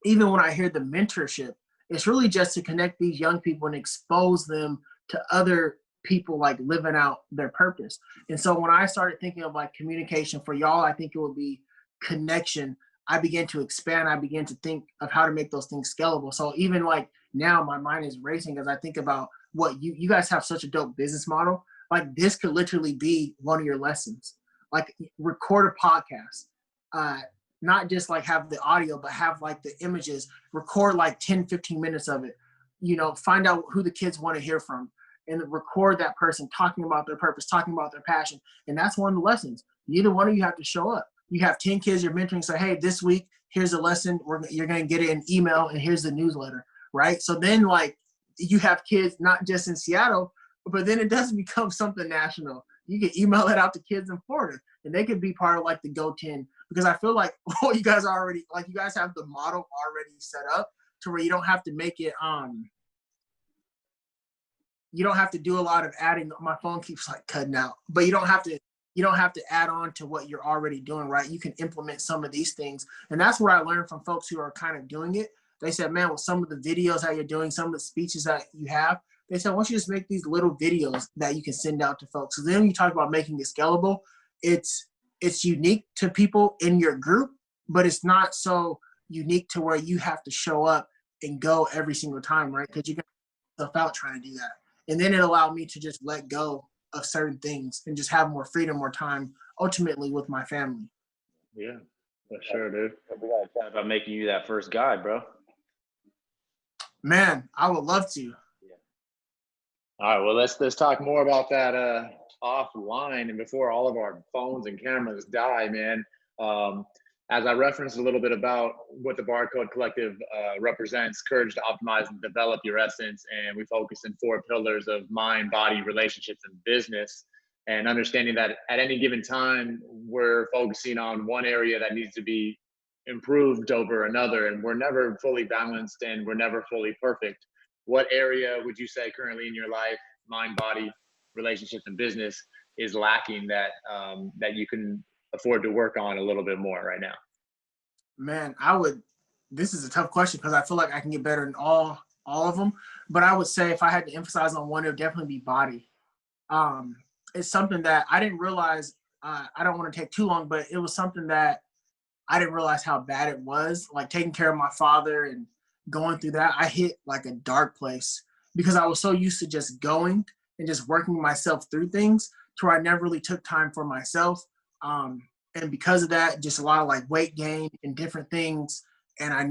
even when I hear the mentorship, it's really just to connect these young people and expose them to other people like living out their purpose. And so when I started thinking of like communication for y'all, I think it would be connection. I began to expand. I began to think of how to make those things scalable. So even like now my mind is racing as I think about what you guys have such a dope business model. Like this could literally be one of your lessons. Like record a podcast. Not just like have the audio, but have like the images, record like 10, 15 minutes of it, you know, find out who the kids want to hear from and record that person talking about their purpose, talking about their passion. And that's one of the lessons. Neither one of you have to show up. You have 10 kids you're mentoring, say, hey, this week, here's a lesson. You're going to get it in email, and here's the newsletter, right? So then like you have kids, not just in Seattle, but then it does become something national. You can email it out to kids in Florida, and they could be part of like the Go 10, because I feel like, well, you guys already, like you guys have the model already set up to where you don't have to make it, you don't have to do a lot of adding. My phone keeps like cutting out, but you don't have to add on to what you're already doing, right? You can implement some of these things. And that's what I learned from folks who are kind of doing it. They said, man, with some of the videos that you're doing, some of the speeches that you have, they said, why don't you just make these little videos that you can send out to folks? So then when you talk about making it scalable, it's unique to people in your group, but it's not so unique to where you have to show up and go every single time, right? Because you're going to yourself out trying to do that. And then it allowed me to just let go of certain things and just have more freedom, more time, ultimately with my family. Yeah, for sure, dude. We gotta chat about making you that first guy, bro. Man, I would love to. All right, well, let's talk more about that offline and before all of our phones and cameras die, man. As I referenced a little bit about what the Barcode Collective represents, courage to optimize and develop your essence. And we focus in 4 pillars of mind, body, relationships, and business. And understanding that at any given time, we're focusing on one area that needs to be improved over another. And we're never fully balanced and we're never fully perfect. What area would you say currently in your life, mind, body, relationships, and business is lacking that that you can afford to work on a little bit more right now? Man, this is a tough question because I feel like I can get better in all of them. But I would say if I had to emphasize on one, it would definitely be body. It's something that I didn't realize, I don't want to take too long, but it was something that I didn't realize how bad it was. Like taking care of my father and going through that, I hit like a dark place because I was so used to just going and just working myself through things to where I never really took time for myself. And because of that, just a lot of like weight gain and different things and I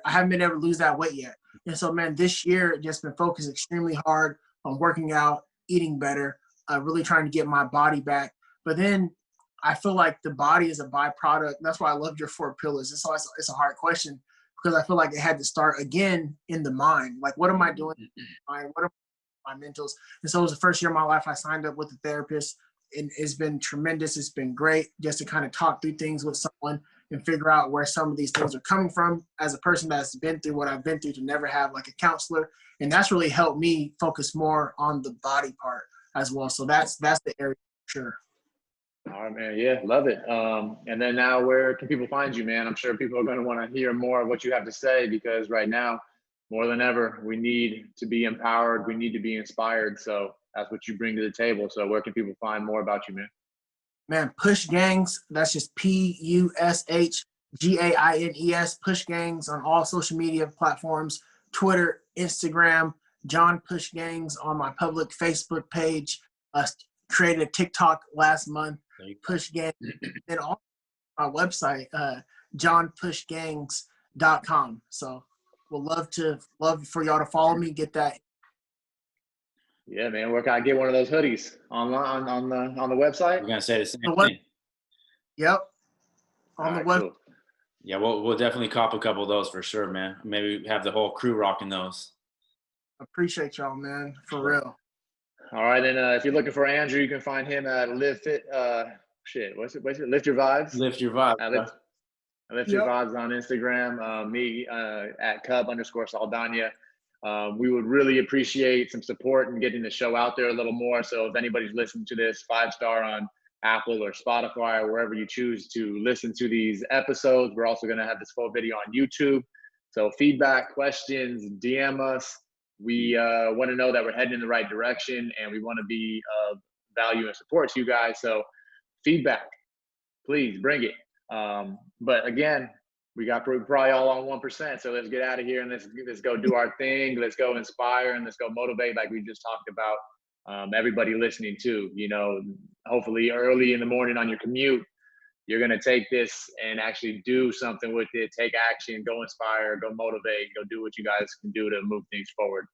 haven't been able to lose that weight yet. And so, man, this year just been focused extremely hard on working out, eating better, really trying to get my body back. But then I feel like the body is a byproduct. That's why I loved your 4 pillars. It's a hard question because I feel like it had to start again in the mind. Like, what am I doing? What are my mentals? And so it was the first year of my life I signed up with a therapist, and it's been tremendous. It's been great just to kind of talk through things with someone and figure out where some of these things are coming from as a person that's been through what I've been through, to never have like a counselor. And that's really helped me focus more on the body part as well. So that's the area for sure. All right, man. Yeah, love it. And then now, where can people find you, man? I'm sure people are going to want to hear more of what you have to say, because right now, more than ever, we need to be empowered. We need to be inspired. So that's what you bring to the table. So where can people find more about you, man? Man, Push Gangs. That's just PUSHGAINES. Push Gangs on all social media platforms: Twitter, Instagram. John Push Gangs on my public Facebook page. Created a TikTok last month. Push Gangs, and on my website, johnpushgangs.com. So we'll love for y'all to follow me. Get that. Yeah, man. Where can I get one of those hoodies online on the website? We're gonna say the same thing. Yep. On the web. Cool. Yeah, we'll definitely cop a couple of those for sure, man. Maybe have the whole crew rocking those. Appreciate y'all, man. For real. All right, and if you're looking for Andrew, you can find him at Lift Your Vibes. Lift your vibe. Lift Your Vibes on Instagram. Me at Cub_Saldana. We would really appreciate some support and getting the show out there a little more. So if anybody's listening to this, 5-star on Apple or Spotify or wherever you choose to listen to these episodes. We're also going to have this full video on YouTube. So feedback, questions, DM us. We want to know that we're heading in the right direction, and we want to be of value and support to you guys. So feedback, please bring it. But again, we got probably all on 1%. So let's get out of here and let's go do our thing. Let's go inspire and let's go motivate, like we just talked about. Everybody listening too, hopefully early in the morning on your commute, you're going to take this and actually do something with it. Take action, go inspire, go motivate, go do what you guys can do to move things forward.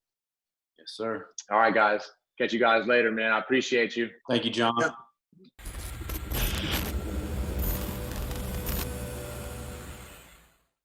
Yes, sir. All right, guys. Catch you guys later, man. I appreciate you. Thank you, John. Yep.